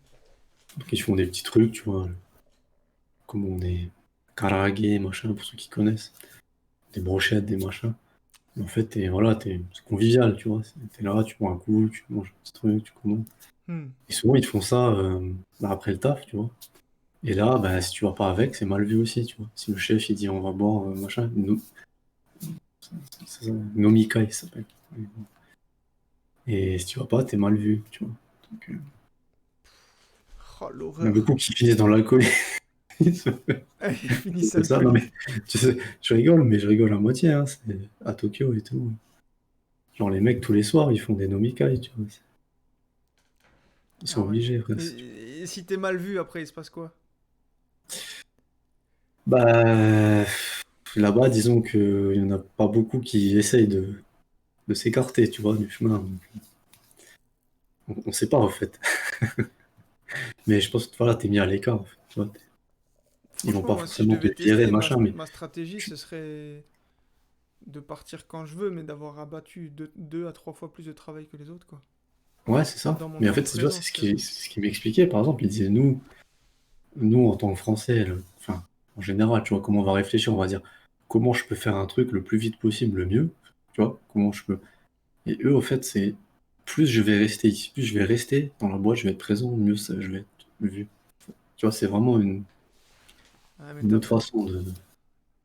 Donc, ils font des petits trucs, tu vois, comme on est karaage, machin, pour ceux qui connaissent. Des brochettes, des machins. Et en fait, voilà, c'est convivial, tu vois. T'es là, tu bois un coup, tu manges un petit truc, tu commandes. Hmm. Et souvent, ils te font ça bah, après le taf, tu vois. Et là, bah, si tu vas pas avec, c'est mal vu aussi, tu vois. Si le chef, il dit on va boire, machin, c'est ça, Nomikai, ça s'appelle. Et si tu vas pas, t'es mal vu, tu vois. Donc, Oh, il y en a l'horreur. beaucoup qui finissent dans l'alcool. Ils finissent C'est ça, non mais, alcooliques. tu sais, je rigole, mais je rigole à moitié, hein. C'est à Tokyo et tout. Genre, les mecs, tous les soirs, ils font des nomikai, tu vois. Ils sont Ah ouais. obligés, presque. Et si t'es mal vu, après, il se passe quoi? Bah, là-bas, disons qu'il y en a pas beaucoup qui essayent de s'écarter, tu vois, du chemin. Donc, on sait pas, en fait. Mais je pense que voilà, t'es mis à l'écart, en fait, tu vois. Ils vont Franchement, pas moi, si je forcément te devais virer, tester, machin, mais ma stratégie, ce serait de partir quand je veux, mais d'avoir abattu deux à trois fois plus de travail que les autres, quoi. ouais, c'est ça. Dans mon Mais en temps de fait, tu vois, c'est présence, tu vois. ce qui m'expliquait, par exemple. Il disait, nous, en tant que Français, enfin, en général, tu vois, comment on va réfléchir, on va dire, comment je peux faire un truc le plus vite possible, le mieux, tu vois, comment je peux. Et eux, au fait, c'est plus je vais rester ici, plus je vais rester dans la boîte, je vais être présent, mieux je vais être vu. Tu vois, c'est vraiment Ah, mais une t'as... autre façon de.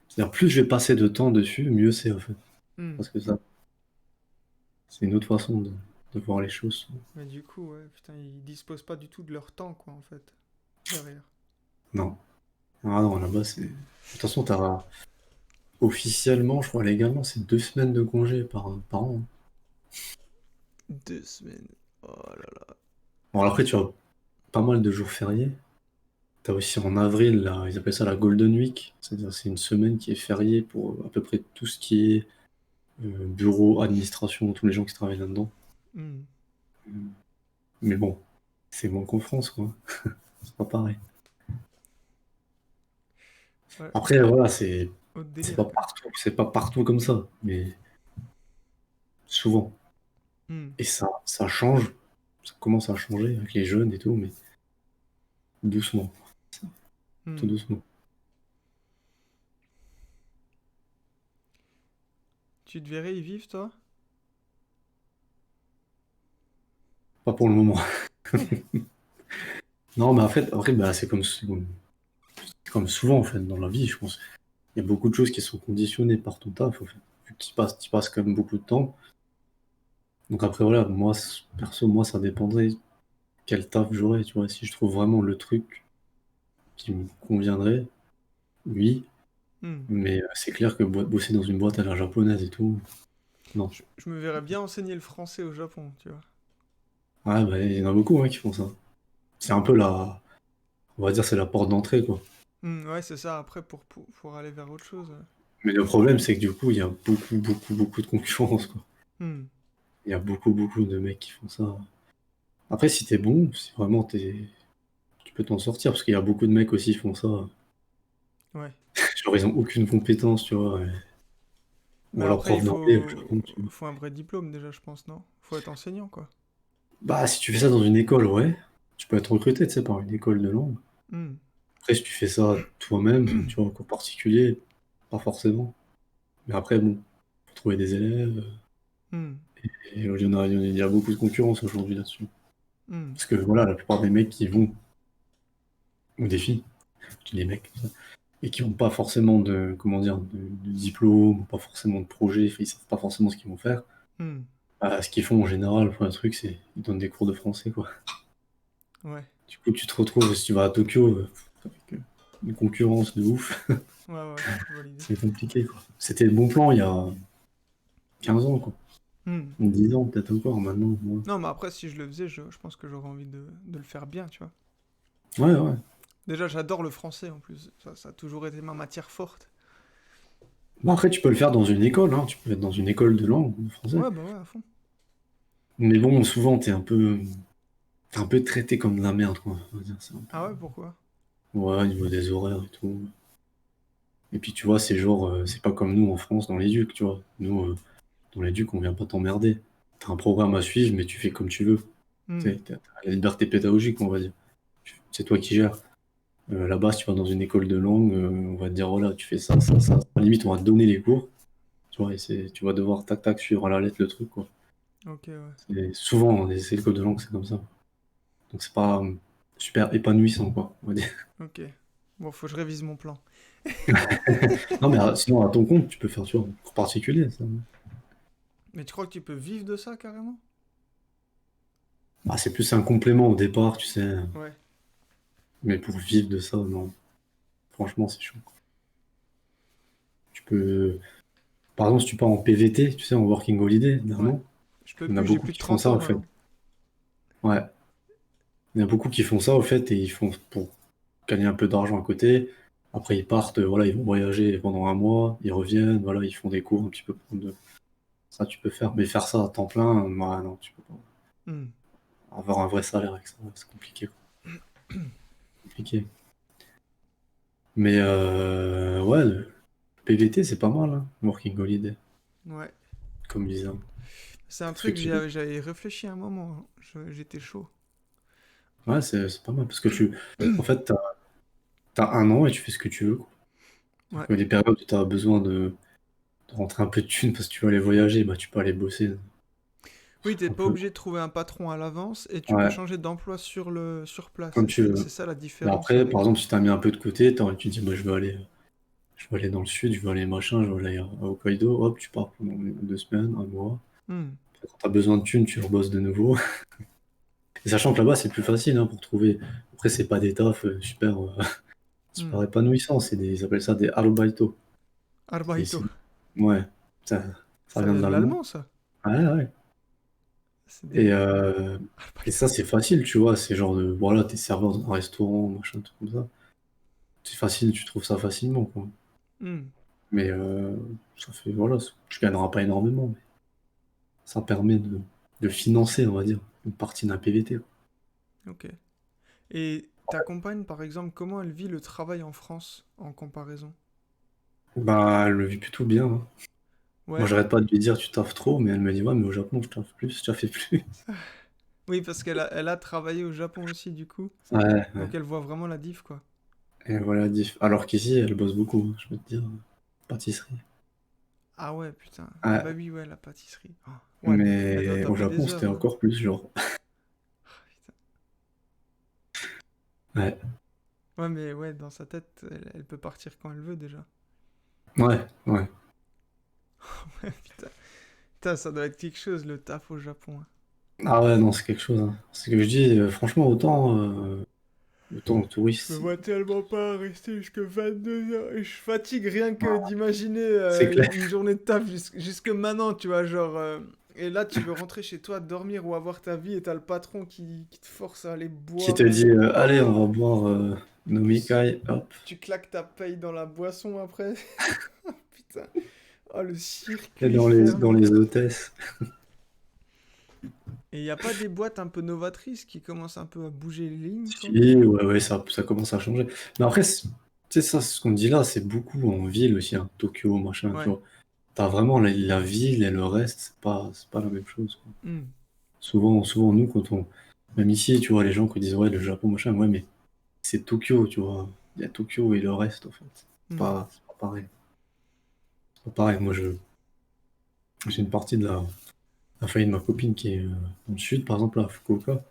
C'est-à-dire, plus je vais passer de temps dessus, mieux c'est, en fait. Hmm. Parce que ça, c'est une autre façon de voir les choses. Mais du coup, ouais, putain, ils disposent pas du tout de leur temps, quoi, en fait, derrière. Non. Ah non, là-bas, c'est. De toute façon, t'as. Officiellement, je crois, légalement, c'est 2 semaines de congé par an, hein. 2 semaines. Oh là là. Bon, après, tu as pas mal de jours fériés. T'as aussi en avril, là, ils appellent ça la Golden Week. C'est-à-dire, c'est une semaine qui est fériée pour à peu près tout ce qui est bureau, administration, tous les gens qui travaillent là-dedans. Hmm. Mais bon, c'est moins qu'en France, quoi. C'est pas pareil. Ouais, Après, voilà, autre c'est délire, pas quand même. partout, c'est pas partout comme ça, mais souvent. Hmm. Et ça change, ça commence à changer avec les jeunes et tout, mais doucement, tout Hmm. doucement. Tu te verrais y vivre, toi? Pas pour le moment. Non, mais après bah, comme souvent, en fait, dans la vie, je pense. Il y a beaucoup de choses qui sont conditionnées par ton taf, en fait. Vu que tu passes quand même beaucoup de temps. Donc après, voilà, moi, perso, moi, ça dépendrait quel taf j'aurais, tu vois. Si je trouve vraiment le truc qui me conviendrait, oui. Hmm. Mais c'est clair que bosser dans une boîte à la japonaise et tout, non. Je me verrais bien enseigner le français au Japon, tu vois. Ouais, bah, il y en a beaucoup hein, qui font ça. C'est un peu la, on va dire, c'est la porte d'entrée, quoi. Ouais, c'est ça, après, pour aller vers autre chose. Mais le problème, c'est que du coup, il y a beaucoup de concurrence, quoi. Hmm. Il y a beaucoup de mecs qui font ça. Après, si t'es bon, si vraiment tu peux t'en sortir, parce qu'il y a beaucoup de mecs aussi qui font ça. Ouais. Genre, ils ont aucune compétence, tu vois. Ou Mais alors après, prof d'anglais, au Japon, tu vois. faut un vrai diplôme déjà, je pense, non? Faut être enseignant, quoi. Bah, si tu fais ça dans une école, ouais, tu peux être recruté, tu sais, par une école de langue. Hmm. Après, si tu fais ça toi-même, tu vois, en cours particulier, pas forcément. Mais après, bon, faut trouver des élèves. Hmm. Et il y a beaucoup de concurrence aujourd'hui là-dessus. Hmm. Parce que voilà, la plupart des mecs qui vont, ou des filles, je dis les mecs, comme ça, et qui n'ont pas forcément de, comment dire, de diplôme, pas forcément de projet, ils savent pas forcément ce qu'ils vont faire. Hmm. Bah, ce qu'ils font en général, pour un truc, c'est ils donnent des cours de français, quoi. Ouais. Du coup, tu te retrouves, si tu vas à Tokyo, avec une concurrence de ouf, Ouais, ouais, je vois l'idée. c'est compliqué, quoi. C'était le bon plan il y a 15 ans, quoi. Hmm. 10 ans, peut-être encore, maintenant, moins. Non, mais après, si je le faisais, je pense que j'aurais envie de le faire bien, tu vois. Ouais, ouais. Déjà, j'adore le français en plus. Ça a toujours été ma matière forte. Bon, après, tu peux le faire dans une école, hein. Tu peux être dans une école de langue, de français. Ouais, bah ouais, à fond. Mais bon, souvent, t'es un peu traité comme de la merde, quoi. On va dire, c'est un peu... Ah ouais, pourquoi? Ouais, au niveau des horaires et tout. Et puis, tu vois, c'est genre, c'est pas comme nous en France dans l'éduc, tu vois. Nous, dans l'éduc, on vient pas t'emmerder. T'as un programme à suivre, mais tu fais comme tu veux. Tu Hmm. sais, t'as la liberté pédagogique, on va dire. C'est toi qui gères. Là-bas, si tu vas dans une école de langue, on va te dire, voilà, tu fais ça, ça, ça. À la limite, on va te donner les cours, tu vois, et tu vas devoir tac tac suivre à la lettre le truc, quoi. Ok, ouais. Et souvent, dans les écoles de langue, c'est comme ça. Donc c'est pas super épanouissant, quoi, on va dire. Ok. Bon, faut que je révise mon plan. Non, mais sinon, à ton compte, tu peux faire, tu vois, un cours particulier, ça. Mais tu crois que tu peux vivre de ça carrément? Bah, c'est plus un complément au départ, tu sais. Ouais. Mais pour vivre de ça, non. Franchement, c'est chaud. Tu peux... Par exemple, si tu pars en PVT, tu sais, en Working Holiday, Ouais. dernièrement, Je peux il y en a plus, j'ai beaucoup plus de qui font ça, 30 ans au fait. maintenant. Ouais. Il y en a beaucoup qui font ça, au fait, et ils font pour gagner un peu d'argent à côté. Après, ils partent, voilà, ils vont voyager pendant un mois, ils reviennent, voilà, ils font des cours un petit peu. Ça, tu peux faire. Mais faire ça à temps plein, ouais, non, tu peux pas. Hmm. Avoir un vrai salaire avec ça, c'est compliqué, quoi. Compliqué. Mais ouais, le PVT, c'est pas mal, hein, Working Holiday, Ouais. comme visa. C'est un Pour ceux truc, qui... j'avais réfléchi un moment, hein. J'étais chaud. Ouais, c'est pas mal, parce que en fait, t'as un an et tu fais ce que tu veux, quoi. Ouais. Les périodes où t'as besoin de rentrer un peu de thunes parce que tu veux aller voyager, bah tu peux aller bosser Oui, t'es un pas peu. obligé de trouver un patron à l'avance et tu peux Ouais, changer d'emploi sur place. comme Et tu c'est veux. ça la Mais différence après, par avec. exemple, si t'as mis un peu de côté, tu te dis, bah, je veux aller dans le sud, je veux aller machin, je veux aller à Hokkaido, hop, tu pars pendant 2 semaines, un mois. Hmm. Après, quand t'as besoin de thunes, tu rebosses de nouveau. Et sachant que là-bas, c'est plus facile hein, pour trouver. Après, c'est pas des tafs super Hmm. épanouissants, ils appellent ça des arubaito. Et Arbaito. ouais, ça, ça Ça vient vient de de l'allemand. l'allemand, ça. Ouais, ouais. C'est Et, des. et Arbaito. ça, c'est facile, tu vois. C'est genre de, voilà, t'es serveur dans un restaurant, machin, tout comme ça. C'est facile, tu trouves ça facilement, quoi. Hmm. Mais ça fait, voilà, tu gagneras pas énormément, mais ça permet de financer, on va dire, une partie d'un PVT, quoi. Ok. Et ta compagne, par exemple, comment elle vit le travail en France en comparaison? Bah, elle le vit plutôt bien, hein. Moi, Ouais. j'arrête pas de lui dire, tu taffes trop, mais elle me dit, ouais, mais au Japon, je taffe plus, je taffais plus. Oui, parce qu'elle a travaillé au Japon aussi, du coup. Ouais, ouais. Donc elle voit vraiment la diff, quoi. Et voilà, alors qu'ici, elle bosse beaucoup, hein, je peux te dire. Pâtisserie. Ah ouais, putain. Ah Ouais, bah oui, ouais, la pâtisserie. Oh. Ouais, elle doit mais au taper Japon, des c'était heures, hein. encore plus, genre. Putain. Ouais, Ouais, mais ouais, dans sa tête, elle peut partir quand elle veut déjà. ouais, ouais. Ouais, putain. Putain, ça doit être quelque chose le taf au Japon, hein. Ah ouais, non, c'est quelque chose, hein. C'est ce que je dis, franchement, autant le Je me touriste, vois tellement pas rester jusque 22 heures et je fatigue rien que d'imaginer c'est clair. une journée de taf jusque maintenant, tu vois, genre... et là, tu veux rentrer chez toi, dormir ou avoir ta vie et t'as le patron qui te force à aller Qui te boire. dit, allez, on va boire nos Plus, Mikai, hop. tu claques ta paye dans la boisson après. Putain. Oh, le Et circuit dans les fermé. hôtesses. Et y a pas des boîtes un peu novatrices qui commencent un peu à bouger les lignes quand même? Si, ouais, ouais, ça commence à changer. Mais après, tu sais, ça, ce qu'on dit là, c'est beaucoup en ville aussi, hein. Tokyo, machin, tu Ouais. vois. T'as vraiment la ville et le reste, c'est pas la même chose, quoi. Hmm. Souvent, nous, même ici, tu vois, les gens qui disent, ouais, le Japon, machin, ouais, mais c'est Tokyo, tu vois. Il y a Tokyo et le reste, en fait. C'est Hmm. pas, c'est pas pareil. C'est pas pareil. Moi, j'ai une partie de la famille de ma copine qui est dans le sud, par exemple, à Fukuoka.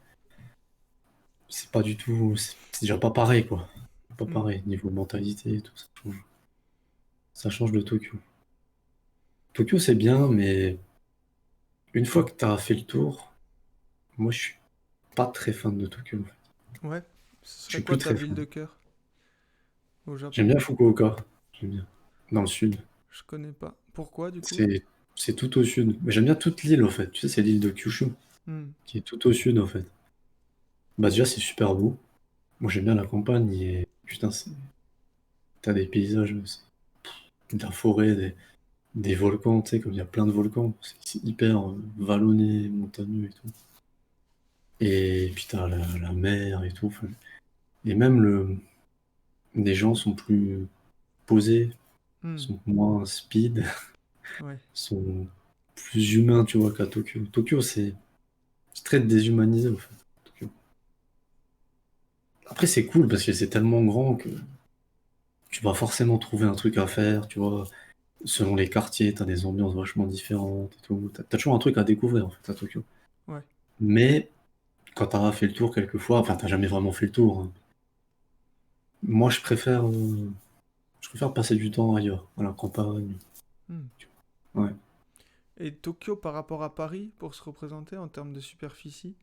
C'est pas du tout. C'est déjà pas pareil, quoi. Pas Hmm. pareil. Niveau mentalité et tout, ça change. Ça change de Tokyo. Tokyo, c'est bien, mais une fois que t'as fait le tour, moi, je suis pas très fan de Tokyo, en fait. Ouais. Ce Je serait suis quoi plus ta très ville fan. de cœur au J'aime Japon? bien Fukuoka. J'aime bien. Dans le sud. Je connais pas. Pourquoi du coup? C'est c'est tout au sud. Mais j'aime bien toute l'île, en fait. Tu sais, c'est l'île de Kyushu, Hmm. qui est tout au sud, en fait. Bah, déjà, c'est super beau. Moi, j'aime bien la campagne. Et putain, t'as des paysages, de la forêt, des volcans, tu sais, comme il y a plein de volcans. C'est hyper vallonné, montagneux et tout. Et puis t'as la mer et tout. Enfin, et même les gens sont plus posés, Hmm. sont moins speed, Ouais. sont plus humains, tu vois, qu'à Tokyo. Tokyo, c'est très déshumanisé, en fait. Tokyo. Après, c'est cool parce que c'est tellement grand que tu vas forcément trouver un truc à faire, tu vois. Selon les quartiers, t'as des ambiances vachement différentes et tout. T'as toujours un truc à découvrir, en fait, à Tokyo. Ouais. Mais quand t'as fait le tour quelquefois, enfin, t'as jamais vraiment fait le tour, hein. Moi, je préfère passer du temps ailleurs, à la campagne. Hmm. Ouais. Et Tokyo par rapport à Paris pour se représenter en termes de superficie?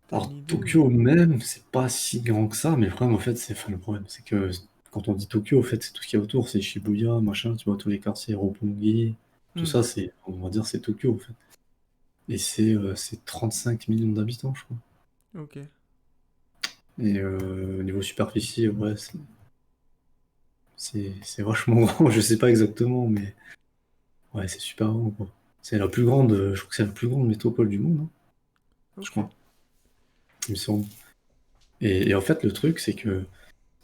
T'as une Alors, idée ou... Tokyo même, c'est pas si grand que ça, mais le problème, en fait, enfin, le problème, c'est que quand on dit Tokyo, en fait, c'est tout ce qu'il y a autour, c'est Shibuya, machin, tu vois, tous les quartiers, Roppongi, tout Hmm. ça, on va dire, c'est Tokyo, en fait. Et c'est 35 millions d'habitants, je crois. Ok. Et au niveau superficie, ouais, c'est vachement grand, je sais pas exactement, mais ouais, c'est super grand, quoi. C'est la plus grande, je crois que c'est la plus grande métropole du monde, hein, je Ok. crois, il me semble. Et en fait, le truc, c'est que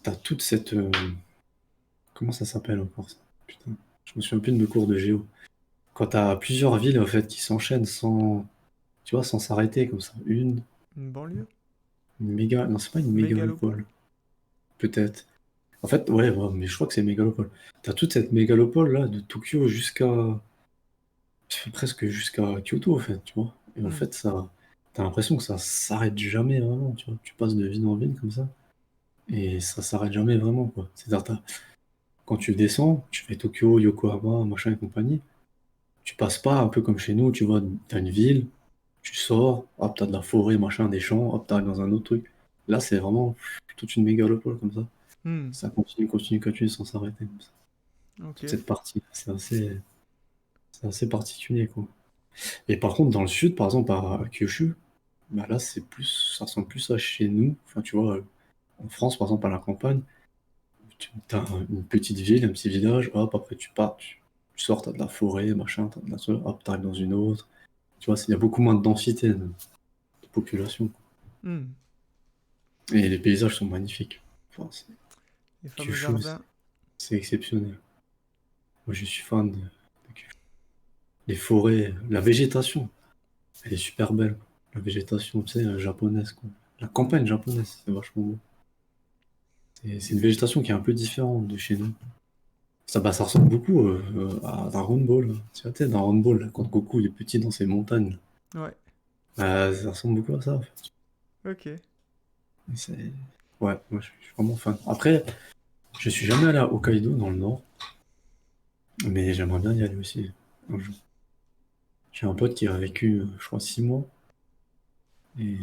t'as toute cette. Comment ça s'appelle encore ça? Putain, je me souviens plus de mes cours de géo. Quand t'as plusieurs villes en fait qui s'enchaînent sans, tu vois, sans s'arrêter comme ça. Une banlieue? Une méga. Non, c'est pas une Mégalopole? mégalopole, peut-être. En fait, ouais, ouais, mais je crois que c'est mégalopole. T'as toute cette mégalopole là, de Tokyo presque jusqu'à Kyoto en fait, tu vois. Et en Hmm. fait, t'as l'impression que ça s'arrête jamais vraiment, tu vois. Tu passes de ville en ville comme ça, et ça s'arrête jamais vraiment, quoi. C'est-à-dire, quand tu descends, tu fais Tokyo, Yokohama, machin et compagnie, tu passes pas un peu comme chez nous, tu vois, t'as une ville, tu sors, hop, t'as de la forêt, machin, des champs, hop, t'arrives dans un autre truc. Là, c'est vraiment toute une mégalopole comme ça. Hmm. Ça continue sans s'arrêter, comme ça. Ok. Toute cette partie, c'est assez particulier, quoi. Et par contre, dans le sud, par exemple, à Kyushu, bah là, ça ressemble plus à chez nous. Enfin, tu vois, en France, par exemple, à la campagne, t'as une petite ville, un petit village, hop, après tu pars, tu sors, t'as de la forêt, machin, t'as de la hop, t'arrives dans une autre. Tu vois, il y a beaucoup moins de densité de population, quoi. Hmm. Et les paysages sont magnifiques. Enfin, Les fameux Kyushu, c'est jardins. c'est exceptionnel. Moi, je suis fan de Kyushu. Les forêts, la végétation, elle est super belle. La végétation, tu sais, japonaise, quoi. La campagne japonaise, c'est vachement beau. C'est une végétation qui est un peu différente de chez nous. Ça ressemble beaucoup à Dragon Ball. Tu vois, dans Dragon Ball, là, quand Goku il est petit dans ses montagnes, Ouais. ça ressemble beaucoup à ça, en fait. Ok. Et c'est... Ouais, moi je suis vraiment fan. Après, je suis jamais allé à Hokkaido dans le nord, mais j'aimerais bien y aller aussi un jour. J'ai un pote qui a vécu, je crois, 6 mois, et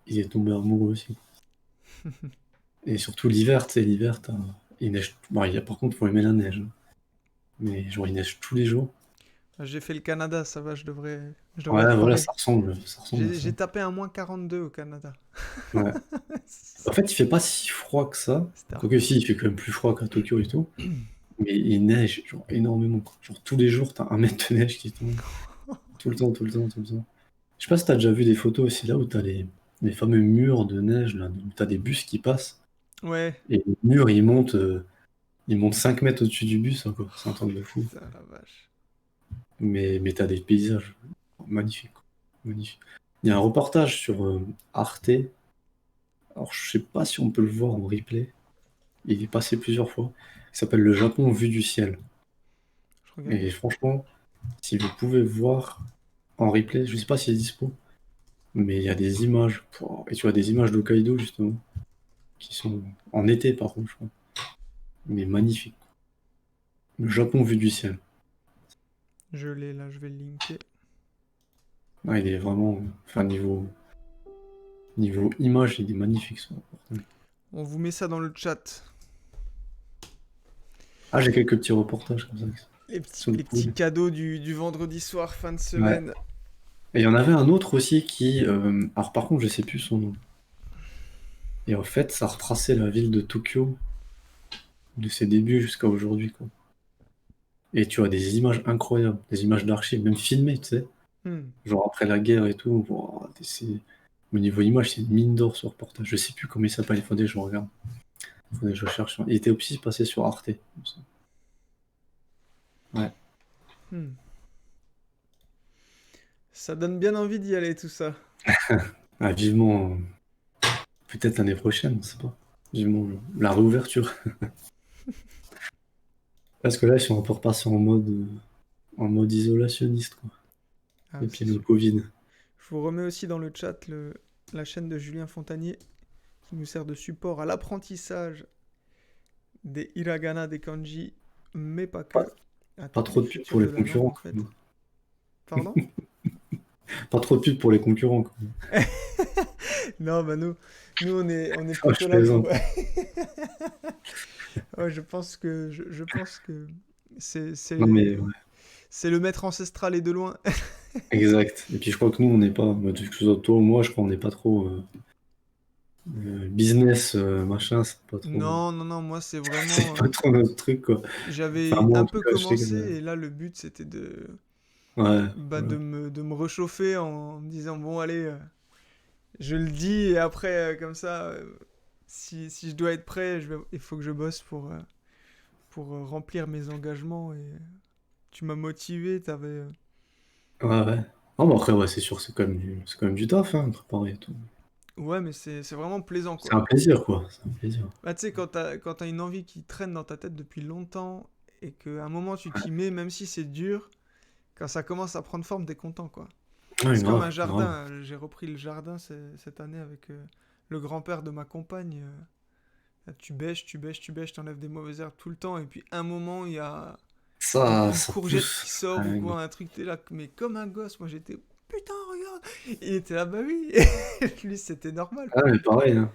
il est tombé amoureux aussi. Et surtout l'hiver, tu sais, l'hiver, il neige. Bon, par contre, faut aimer la neige, hein. Mais genre, il neige tous les jours. J'ai fait le Canada, ça va, je devrais être Ouais, voilà, pareil. ça ressemble à ça. J'ai tapé un -42 au Canada. Ouais. En fait, il fait pas si froid que ça. C'était Quoique hardcore. si, il fait quand même plus froid qu'à Tokyo et tout. Mais il neige, genre, énormément, quoi. Genre, tous les jours, t'as 1 mètre de neige qui tombe. Tout le temps, tout le temps, tout le temps. Je sais pas si t'as déjà vu des photos aussi là où t'as les fameux murs de neige, là, où t'as des bus qui passent. Ouais. Et le mur, il monte 5 mètres au-dessus du bus, encore. C'est un truc de fou. Putain, la vache. Mais t'as des paysages magnifiques, quoi. Magnifiques. Il y a un reportage sur Arte. Alors, je sais pas si on peut le voir en replay. Il est passé plusieurs fois. Il s'appelle Le Japon vu du ciel. Je regarde. Et franchement, si vous pouvez voir en replay, je sais pas s'il est dispo, mais il y a des images. Pouah, et tu vois des images d'Hokkaido, justement, qui sont en été, par contre, je crois. Mais magnifiques. Le Japon vu du ciel. Je l'ai là, je vais le linker. Ah, il est vraiment. Enfin, niveau image, il est magnifique, ça. On vous met ça dans le chat. Ah, j'ai quelques petits reportages comme ça qui sont Les petits cool. cadeaux du vendredi soir, fin de Ouais. semaine. Et il y en avait un autre aussi qui. Alors, par contre, je sais plus son nom. Et en fait, ça retraçait la ville de Tokyo de ses débuts jusqu'à aujourd'hui, quoi. Et tu as des images incroyables, des images d'archives, même filmées, tu sais, Hmm. genre après la guerre et tout. Wow, au niveau image, c'est une mine d'or ce reportage. Je sais plus comment il s'appelle, il faudrait que je regarde. Il faudrait que je cherche. Il était aussi passé sur Arte, comme ça. Ouais. Hmm. Ça donne bien envie d'y aller, tout ça. Ah, vivement, peut-être l'année prochaine, on sait pas. Vivement la réouverture. Parce que là, ils sont un peu repassés en mode isolationniste, quoi. Ah, Et puis c'est le sûr. Covid. Je vous remets aussi dans le chat la chaîne de Julien Fontanier qui nous sert de support à l'apprentissage des hiragana, des kanji, mais pas Pas, que, à pas toutes les trop de pub cultures pour de les la langue concurrents, en quand fait. même. Pardon? Pas trop de pub pour les concurrents, quand même. Non, bah nous on est Ah, plutôt je là pour. plaisante. Ouais, je pense que c'est Non, c'est mais ouais. c'est le maître ancestral et de loin. Exact. Et puis je crois que nous, on n'est pas, bah, que ce soit toi ou moi, je crois qu'on n'est pas trop business, machin, c'est pas trop, Non, non, non, moi c'est c'est vraiment. pas trop notre truc, quoi. Enfin, J'avais moi, en un tout peu cas, je sais que, commencé et là le but c'était ouais, bah, ouais. de me réchauffer en me disant bon allez, je le dis et après comme ça, si je dois être prêt, il faut que je bosse pour remplir mes engagements et tu m'as motivé, t'avais. Ouais, ouais. Non, mais après, ouais, c'est sûr, c'est quand même du taf, hein, préparer et tout. Ouais, mais c'est vraiment plaisant C'est quoi. un plaisir, quoi. C'est un plaisir. Bah, tu sais, quand t'as une envie qui traîne dans ta tête depuis longtemps et qu'à un moment tu Ouais, t'y mets, même si c'est dur, quand ça commence à prendre forme, t'es content quoi. ouais, C'est comme un grave, grave. jardin. J'ai repris le jardin cette année avec le grand-père de ma compagne. Tu bêches, tu bêches, tu bêches, t'enlèves des mauvaises herbes tout le temps. Et puis un moment, il y a une Ça courgette qui pousse. sort ou Ouais, quoi, grave. un truc, t'es là. Mais comme un gosse, moi j'étais. Putain, regarde! Il était là, bah oui! Lui, c'était normal Ah, pour mais lui. pareil, hein.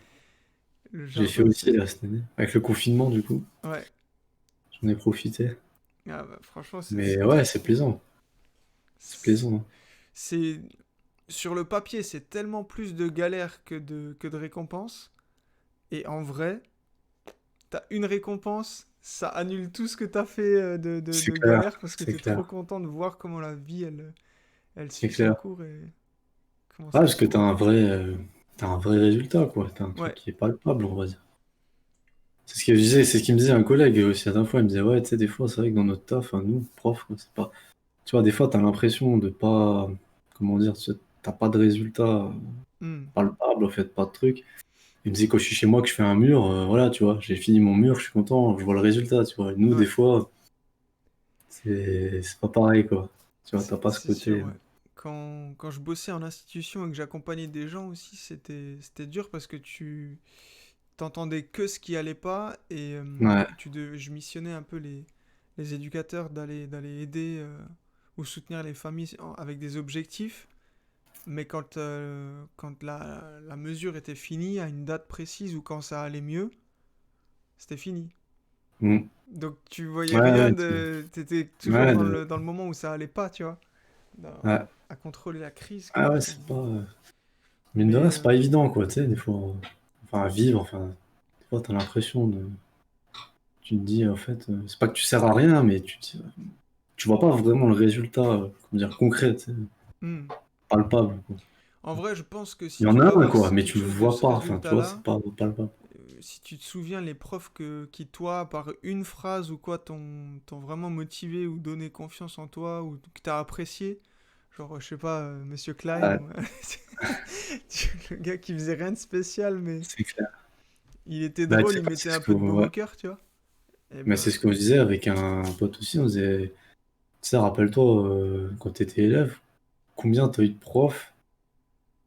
Le J'ai fait jardin, aussi, c'est. là, cette année. Avec le confinement, du coup, Ouais. j'en ai profité. Ah, bah, franchement, Mais ouais, c'est plaisant. C'est c'est- plaisant, hein. c'est- Sur le papier, c'est tellement plus de galères que de récompenses. Et en vrai, t'as une récompense, ça annule tout ce que t'as fait C'est de clair, galère parce que c'est t'es trop clair, content de voir comment la vie, elle c'est suit son clair. cours et comment Ah, ça parce que avance. t'as un vrai résultat, quoi. T'as un truc Ouais. qui est palpable, on va dire. C'est ce que je disais, c'est ce qu'il me disait un collègue aussi la dernière fois. Il me disait, ouais, tu sais, des fois, c'est vrai que dans notre taf, enfin, nous, profs, quoi, c'est pas. Tu vois, des fois, t'as l'impression de pas. Comment dire, t'as pas de résultat Hmm. palpable, en fait, pas de truc. Il me disait, quand je suis chez moi, que je fais un mur, voilà, tu vois, j'ai fini mon mur, je suis content, je vois le résultat, tu vois. Et nous, des Ouais. fois, c'est pas pareil, quoi. Tu vois, t'as pas ce C'est sûr, côté. ouais. quand je bossais en institution et que j'accompagnais des gens aussi, c'était dur parce que tu t'entendais que ce qui allait pas et Ouais. je missionnais un peu les éducateurs d'aller aider ou soutenir les familles avec des objectifs. Mais quand la mesure était finie, à une date précise ou quand ça allait mieux, c'était fini. Mm. Donc tu voyais Ouais, rien ouais, de... T'étais toujours ouais, dans le moment où ça allait pas, tu vois. ouais. À contrôler la crise, Ah quoi. ouais, c'est pas. Mine de Mais rien, c'est pas évident, quoi, tu sais, des fois. Enfin, à vivre, enfin. Des fois, t'as l'impression de. Tu te dis, en fait, c'est pas que tu sers à rien, mais tu vois pas vraiment le résultat, comment dire, concret, tu sais, hmm. palpable, quoi. En vrai, je pense que Il si y en tu a veux un, avoir quoi, mais quelque tu le chose de vois ce pas, enfin, tu vois, c'est résultat-là, pas palpable. si tu te souviens les profs qui toi, par une phrase ou quoi, t'ont vraiment motivé ou donné confiance en toi ou que t'as apprécié, genre, je sais pas, Monsieur Klein, Ouais, ou... le gars qui faisait rien de spécial, mais c'est clair. il était Bah, tu drôle, sais il pas, mettait c'est un ce peu de qu'on baume ouais. au cœur, tu vois. Et Mais ben, c'est ce qu'on disait avec un pote aussi, on disait, tu sais, rappelle-toi, quand t'étais élève, combien t'as eu de profs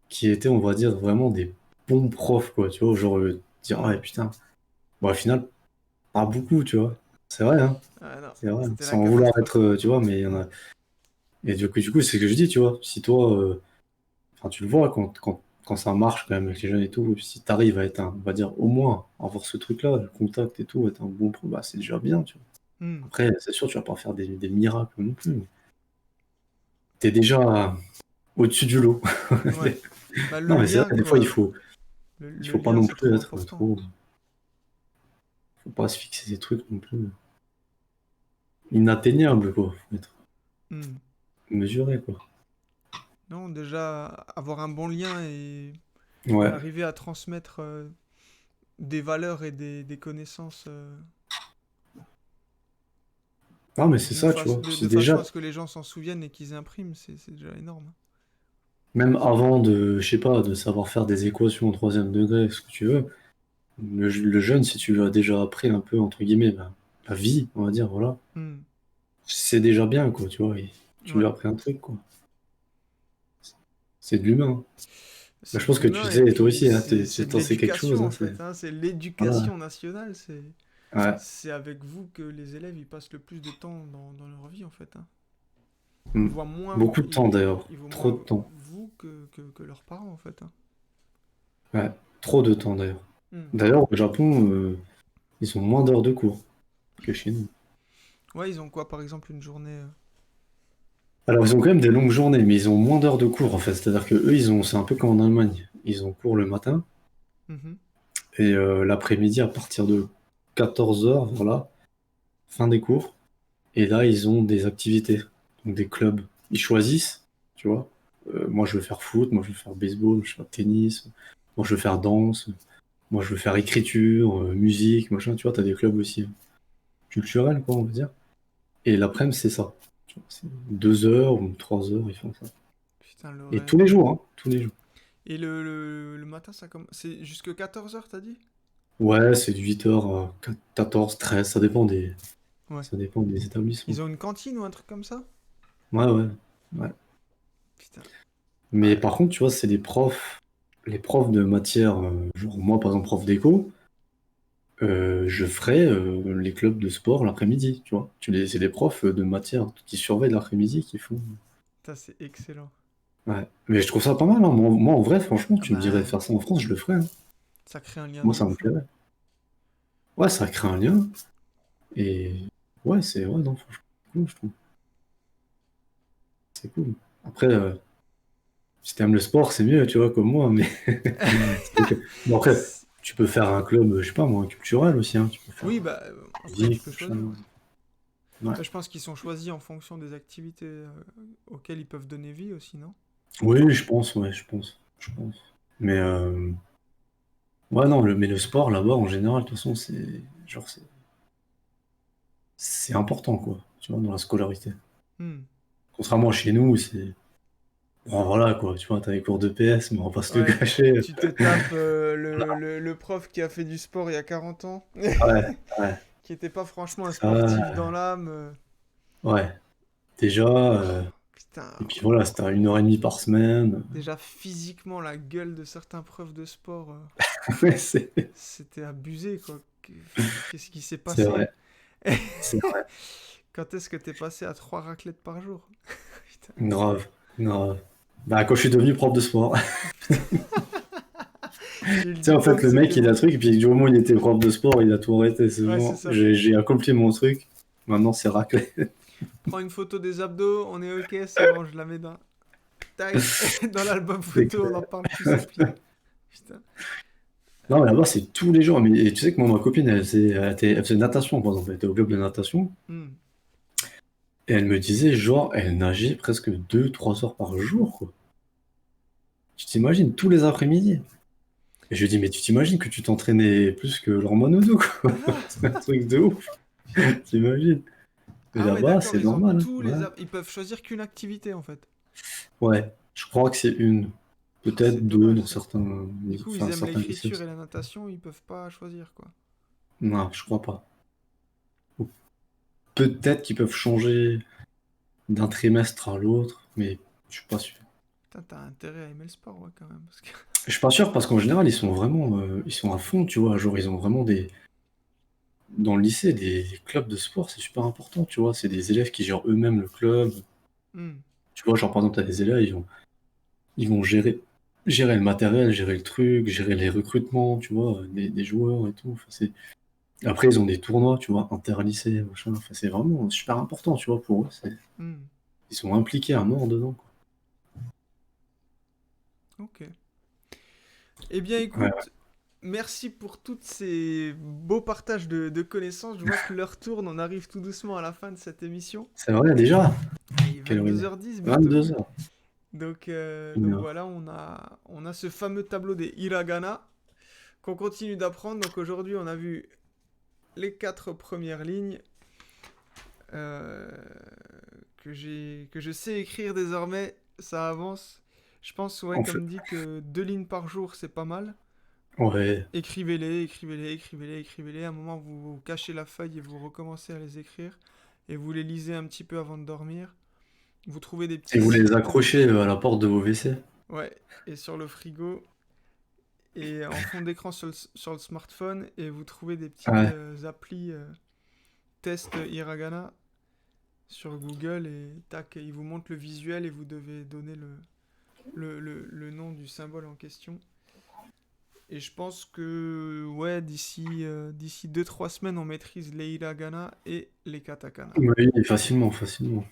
qui étaient, on va dire, vraiment des bons profs, quoi, tu vois, genre, dire, ah ouais, hmm. putain, bon, au final, pas beaucoup, tu vois. C'est vrai, hein, Ah non, c'est vrai, hein. c'était la Sans vouloir être, catastrophe. tu vois, mais il y en a. Et du coup, c'est ce que je dis, tu vois, si toi, enfin, tu le vois quand ça marche quand même avec les jeunes et tout, si t'arrives à être un, on va dire, au moins, avoir ce truc-là, le contact et tout, être un bon pro, bah, c'est déjà bien, tu vois. Hmm. Après, c'est sûr, tu vas pas faire des miracles non plus, mais t'es déjà au-dessus du lot. Ouais. Bah, le Non, mais c'est lien, vrai, des fois, il quoi. faut, il Le faut pas lien, non c'est plus trop être important. trop, faut pas se fixer des trucs non plus inatteignables, quoi. Faut être Hmm. mesuré, quoi. Non, déjà, avoir un bon lien et Ouais. arriver à transmettre des valeurs et des connaissances Non, mais c'est ça, tu vois. de C'est façon à déjà, ce que les gens s'en souviennent et qu'ils impriment, c'est déjà énorme. même avant de, je sais pas, de savoir faire des équations au troisième degré, ce que tu veux, le jeune, si tu lui as déjà appris un peu, entre guillemets, la vie, on va dire, voilà, Hmm. c'est déjà bien, quoi, tu vois. Et tu lui Ouais. as appris un truc, quoi. C'est de l'humain. Bah, C'est je de pense que tu l'humain et disais, toi puis aussi, hein, c'est de t'en sais quelque chose, l'éducation hein, en fait, hein. C'est voilà. l'éducation nationale. Ouais. C'est avec vous que les élèves ils passent le plus de temps dans leur vie en fait, hein. Ils Mm. voient moins, Beaucoup de temps, d'ailleurs. ils voient Trop de moins temps. vous que leurs parents en fait, hein. Ouais. Trop de temps, d'ailleurs. Hmm. D'ailleurs, au Japon, ils ont moins d'heures de cours que chez nous. Ouais, ils ont quoi par exemple une journée Alors, ils ont quand même des longues journées, mais ils ont moins d'heures de cours, en fait. C'est-à-dire que eux, c'est un peu comme en Allemagne. Ils ont cours le matin, mhm. et l'après-midi, à partir de 14 heures, voilà, fin des cours. Et là, ils ont des activités, donc des clubs. Ils choisissent, tu vois. Moi, je veux faire foot, moi, je veux faire baseball, je veux faire tennis, moi, je veux faire danse, moi, je veux faire écriture, musique, machin, tu vois, t'as des clubs aussi culturels, quoi, on va dire. Et l'après-midi, c'est ça. Tu vois, c'est 2 heures ou 3 heures, ils font ça. Putain, le Et tous rêve. les jours, hein, tous les jours. Et le matin, ça commence. C'est jusque 14 heures t'as dit? Ouais, c'est de 8 heures à 14, 13, Ouais. ça dépend des établissements. Ils ont une cantine ou un truc comme ça? Ouais, ouais, ouais. Putain. Mais Ouais. par contre, tu vois, c'est les profs de matière, genre moi, par exemple, prof d'éco, je ferais les clubs de sport l'après-midi, tu vois. C'est des profs de matière qui surveillent l'après-midi qui font. Putain, c'est excellent. Ouais. Mais je trouve ça pas mal, hein. Moi, en vrai, franchement, Ah tu me dirais de bah, faire ça en France, je le ferais, hein. ça crée un lien Moi, de ça me ouf, hein. plairait. Ouais, ça crée un lien. Et ouais, ouais, non, franchement, c'est cool, je trouve. C'est cool. Après, si t'aimes le sport, c'est mieux, tu vois, comme moi, mais bon, après, C'est- tu peux faire un club, je sais pas moi, culturel aussi, hein. Tu peux faire Oui, bah, après, tu musique, peux machin. choisir, ouais. Ouais. Bah, je pense qu'ils sont choisis en fonction des activités auxquelles ils peuvent donner vie aussi, non? Oui, je pense, ouais, je pense. Je pense. Mais ouais, non, mais le sport là-bas, en général, de toute façon, genre, c'est important, quoi, tu vois, dans la scolarité. Hmm. Contrairement à chez nous, où c'est. Bon, voilà, quoi, tu vois, t'as les cours de PS, mais on va pas se le Ouais, cacher. tu te tapes le prof qui a fait du sport il y a 40 ans, Ouais, ouais, qui était pas franchement un sportif ça, dans l'âme. ouais. Déjà, Oh. Putain, Et puis voilà, c'était à 1h30 par semaine. déjà physiquement, la gueule de certains profs de sport, Ouais, c'est c'était abusé, quoi. Qu'est-ce qui s'est c'est passé? vrai. C'est vrai. Quand est-ce que t'es passé à 3 raclettes par jour? Putain, Grave. Grave. Bah, quand je suis devenu prof de sport. j'ai eu le Tu sais, en fait, diplôme, le mec, c'était il a un bon. truc, et puis du moment où il était prof de sport, il a tout arrêté. C'est Ouais, c'est bon, ça. j'ai accompli mon truc. Maintenant, c'est raclé. Prends une photo des abdos, on est ok, c'est bon, je la mais dans. Tac, dans l'album C'est photo, on n'en clair. parle plus, c'est plié. Putain. Non, mais là-bas, c'est tous les jours. Mais et tu sais que moi, ma copine, elle faisait natation, par exemple. Elle était au club de natation. Hmm. Et elle me disait, genre, elle nageait presque 2 3 heures par jour, quoi. Tu t'imagines, tous les après-midi. Et je lui dis, mais tu t'imagines que tu t'entraînais plus que leur Monodou, quoi. C'est un truc de ouf. T'imagines? Mais Ah ouais, là-bas, d'accord, c'est ils ont normal, hein. tous Ouais. les... Ils peuvent choisir qu'une activité, en fait. Ouais, je crois que c'est une. Ah, c'est Peut-être deux dommage, dans ça. certains Du niveaux, coup, ils enfin aiment certains lycées l'écriture aussi. et la natation, ils peuvent pas choisir, quoi. Non, je crois pas. Ou peut-être qu'ils peuvent changer d'un trimestre à l'autre, mais je suis pas sûr. Putain, t'as intérêt à aimer le sport, ouais, quand même. Parce que... Je suis pas sûr parce qu'en général, ils sont vraiment, ils sont à fond, tu vois. Genre, ils ont vraiment dans le lycée, des clubs de sport, c'est super important, tu vois. C'est des élèves qui gèrent eux-mêmes le club. Hmm. Tu vois, genre, par exemple, t'as des élèves, ils vont gérer le matériel, gérer le truc, gérer les recrutements, tu vois, des joueurs et tout. Enfin, après, ils ont des tournois, tu vois, interlycées, machin. Enfin, c'est vraiment super important, tu vois, pour eux. Hmm. Ils sont impliqués à mort dedans, quoi. Ok. Eh bien, Ouais, ouais. écoute, merci pour tous ces beaux partages de connaissances. Je vois que l'heure tourne, on arrive tout doucement à la fin de cette émission. C'est vrai, déjà? Ah, il est Quelle heure il est? 22h10 bientôt. 22h. Donc Une heure. voilà, on a ce fameux tableau des hiragana qu'on continue d'apprendre. Donc aujourd'hui, on a vu les 4 premières lignes euh, que je sais écrire désormais. Ça avance. Je pense, ouais, En fait, comme dit, que 2 lignes par jour, c'est pas mal. ouais. Écrivez-les, écrivez-les, écrivez-les, écrivez-les. À un moment, vous cachez la feuille et vous recommencez à les écrire. Et vous les lisez un petit peu avant de dormir. Vous trouvez des Et petits vous les sites. accrochez à la porte de vos WC? Ouais, et sur le frigo. Et en fond d'écran sur le smartphone. Et vous trouvez des petites Ouais. applis test hiragana sur Google. Et tac, il vous montre le visuel et vous devez donner le nom du symbole en question. Et je pense que ouais, d'ici 2 3 semaines, on maîtrise les hiragana et les katakana. Oui, facilement, facilement.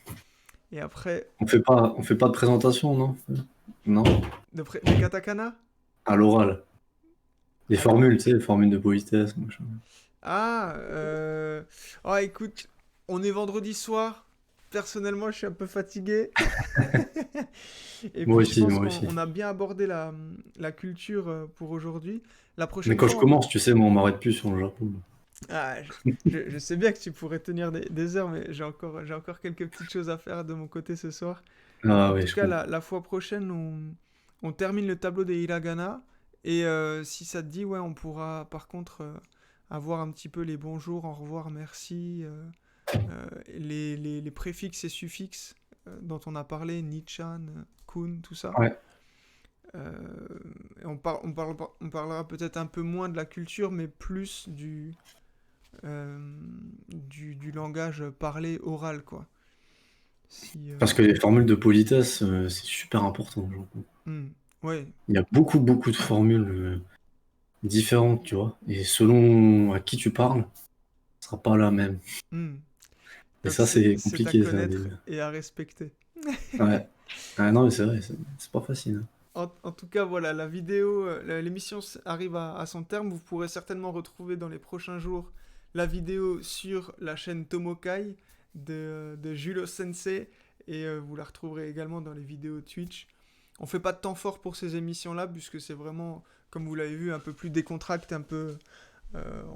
Et après, On fait pas de présentation, non? Non? les katakana? À l'oral. Les Alors, formules, tu sais, les formules de politesse, machin. ah, oh, écoute, on est vendredi soir. Personnellement, je suis un peu fatigué. Et Moi puis, je aussi, pense moi qu'on aussi. on a bien abordé la culture pour aujourd'hui. La Mais prochaine quand je fois, commence, tu sais, moi, on m'arrête plus sur le Japon. ah, je sais bien que tu pourrais tenir des heures, mais j'ai encore quelques petites choses à faire de mon côté ce soir. Donc, Ah en ouais, tout je cas, comprends. la fois prochaine, on termine le tableau des hiragana. Et si ça te dit, ouais, on pourra par contre avoir un petit peu les bonjours, au revoir, merci, les préfixes et suffixes dont on a parlé, Nichan, Kun, tout ça. Ouais. Euh, et on parlera peut-être un peu moins de la culture, mais plus euh, du langage parlé oral, quoi. Si, Parce que les formules de politesse, c'est super important, genre. hmm, ouais, Il y a beaucoup, beaucoup de formules différentes, tu vois. Et selon à qui tu parles, ce sera pas la même. hmm. Et Donc ça, c'est c'est à compliqué, ça. connaître et à respecter. Ouais. Ah non, mais c'est vrai, c'est pas facile, hein. En tout cas, voilà, la vidéo, l'émission arrive à son terme. Vous pourrez certainement retrouver dans les prochains jours la vidéo sur la chaîne Tomokai de Julo Sensei. Et vous la retrouverez également dans les vidéos Twitch. On fait pas de temps fort pour ces émissions-là, puisque c'est vraiment, comme vous l'avez vu, un peu plus décontracté, un peu...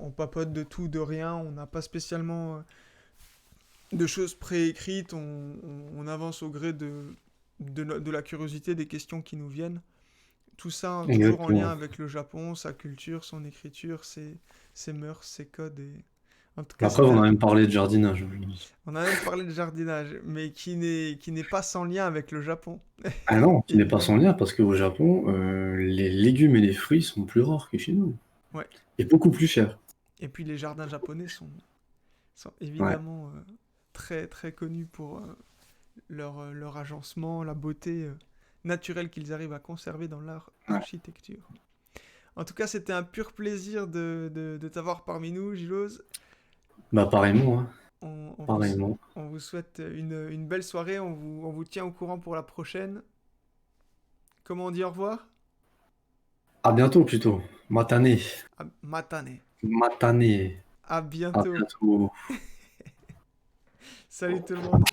on papote de tout, de rien. On n'a pas spécialement de choses préécrites. On avance au gré de la curiosité, des questions qui nous viennent. Tout ça hein, toujours en lien Exactement. avec le Japon, sa culture, son écriture, ses mœurs, ses codes. Et... En tout cas, La preuve, c'était on a même parlé de jardinage aujourd'hui. on a même parlé de jardinage, mais qui n'est pas sans lien avec le Japon, Ah non, qui n'est pas sans évidemment. lien, parce qu'au Japon, les légumes et les fruits sont plus rares que chez nous. Ouais. Et beaucoup plus chers. Et puis les jardins japonais sont Ouais. évidemment très très connus pour leur agencement, la beauté naturelle qu'ils arrivent à conserver dans leur Ouais. architecture. En tout cas, c'était un pur plaisir de t'avoir parmi nous, Gilles. Bah pareillement, hein. On, on vous, Pareillement. on vous souhaite une belle soirée, on vous tient au courant pour la prochaine. Comment on dit au revoir? À bientôt plutôt. Matane. Matane. Matane. À À bientôt. bientôt. Salut tout le monde.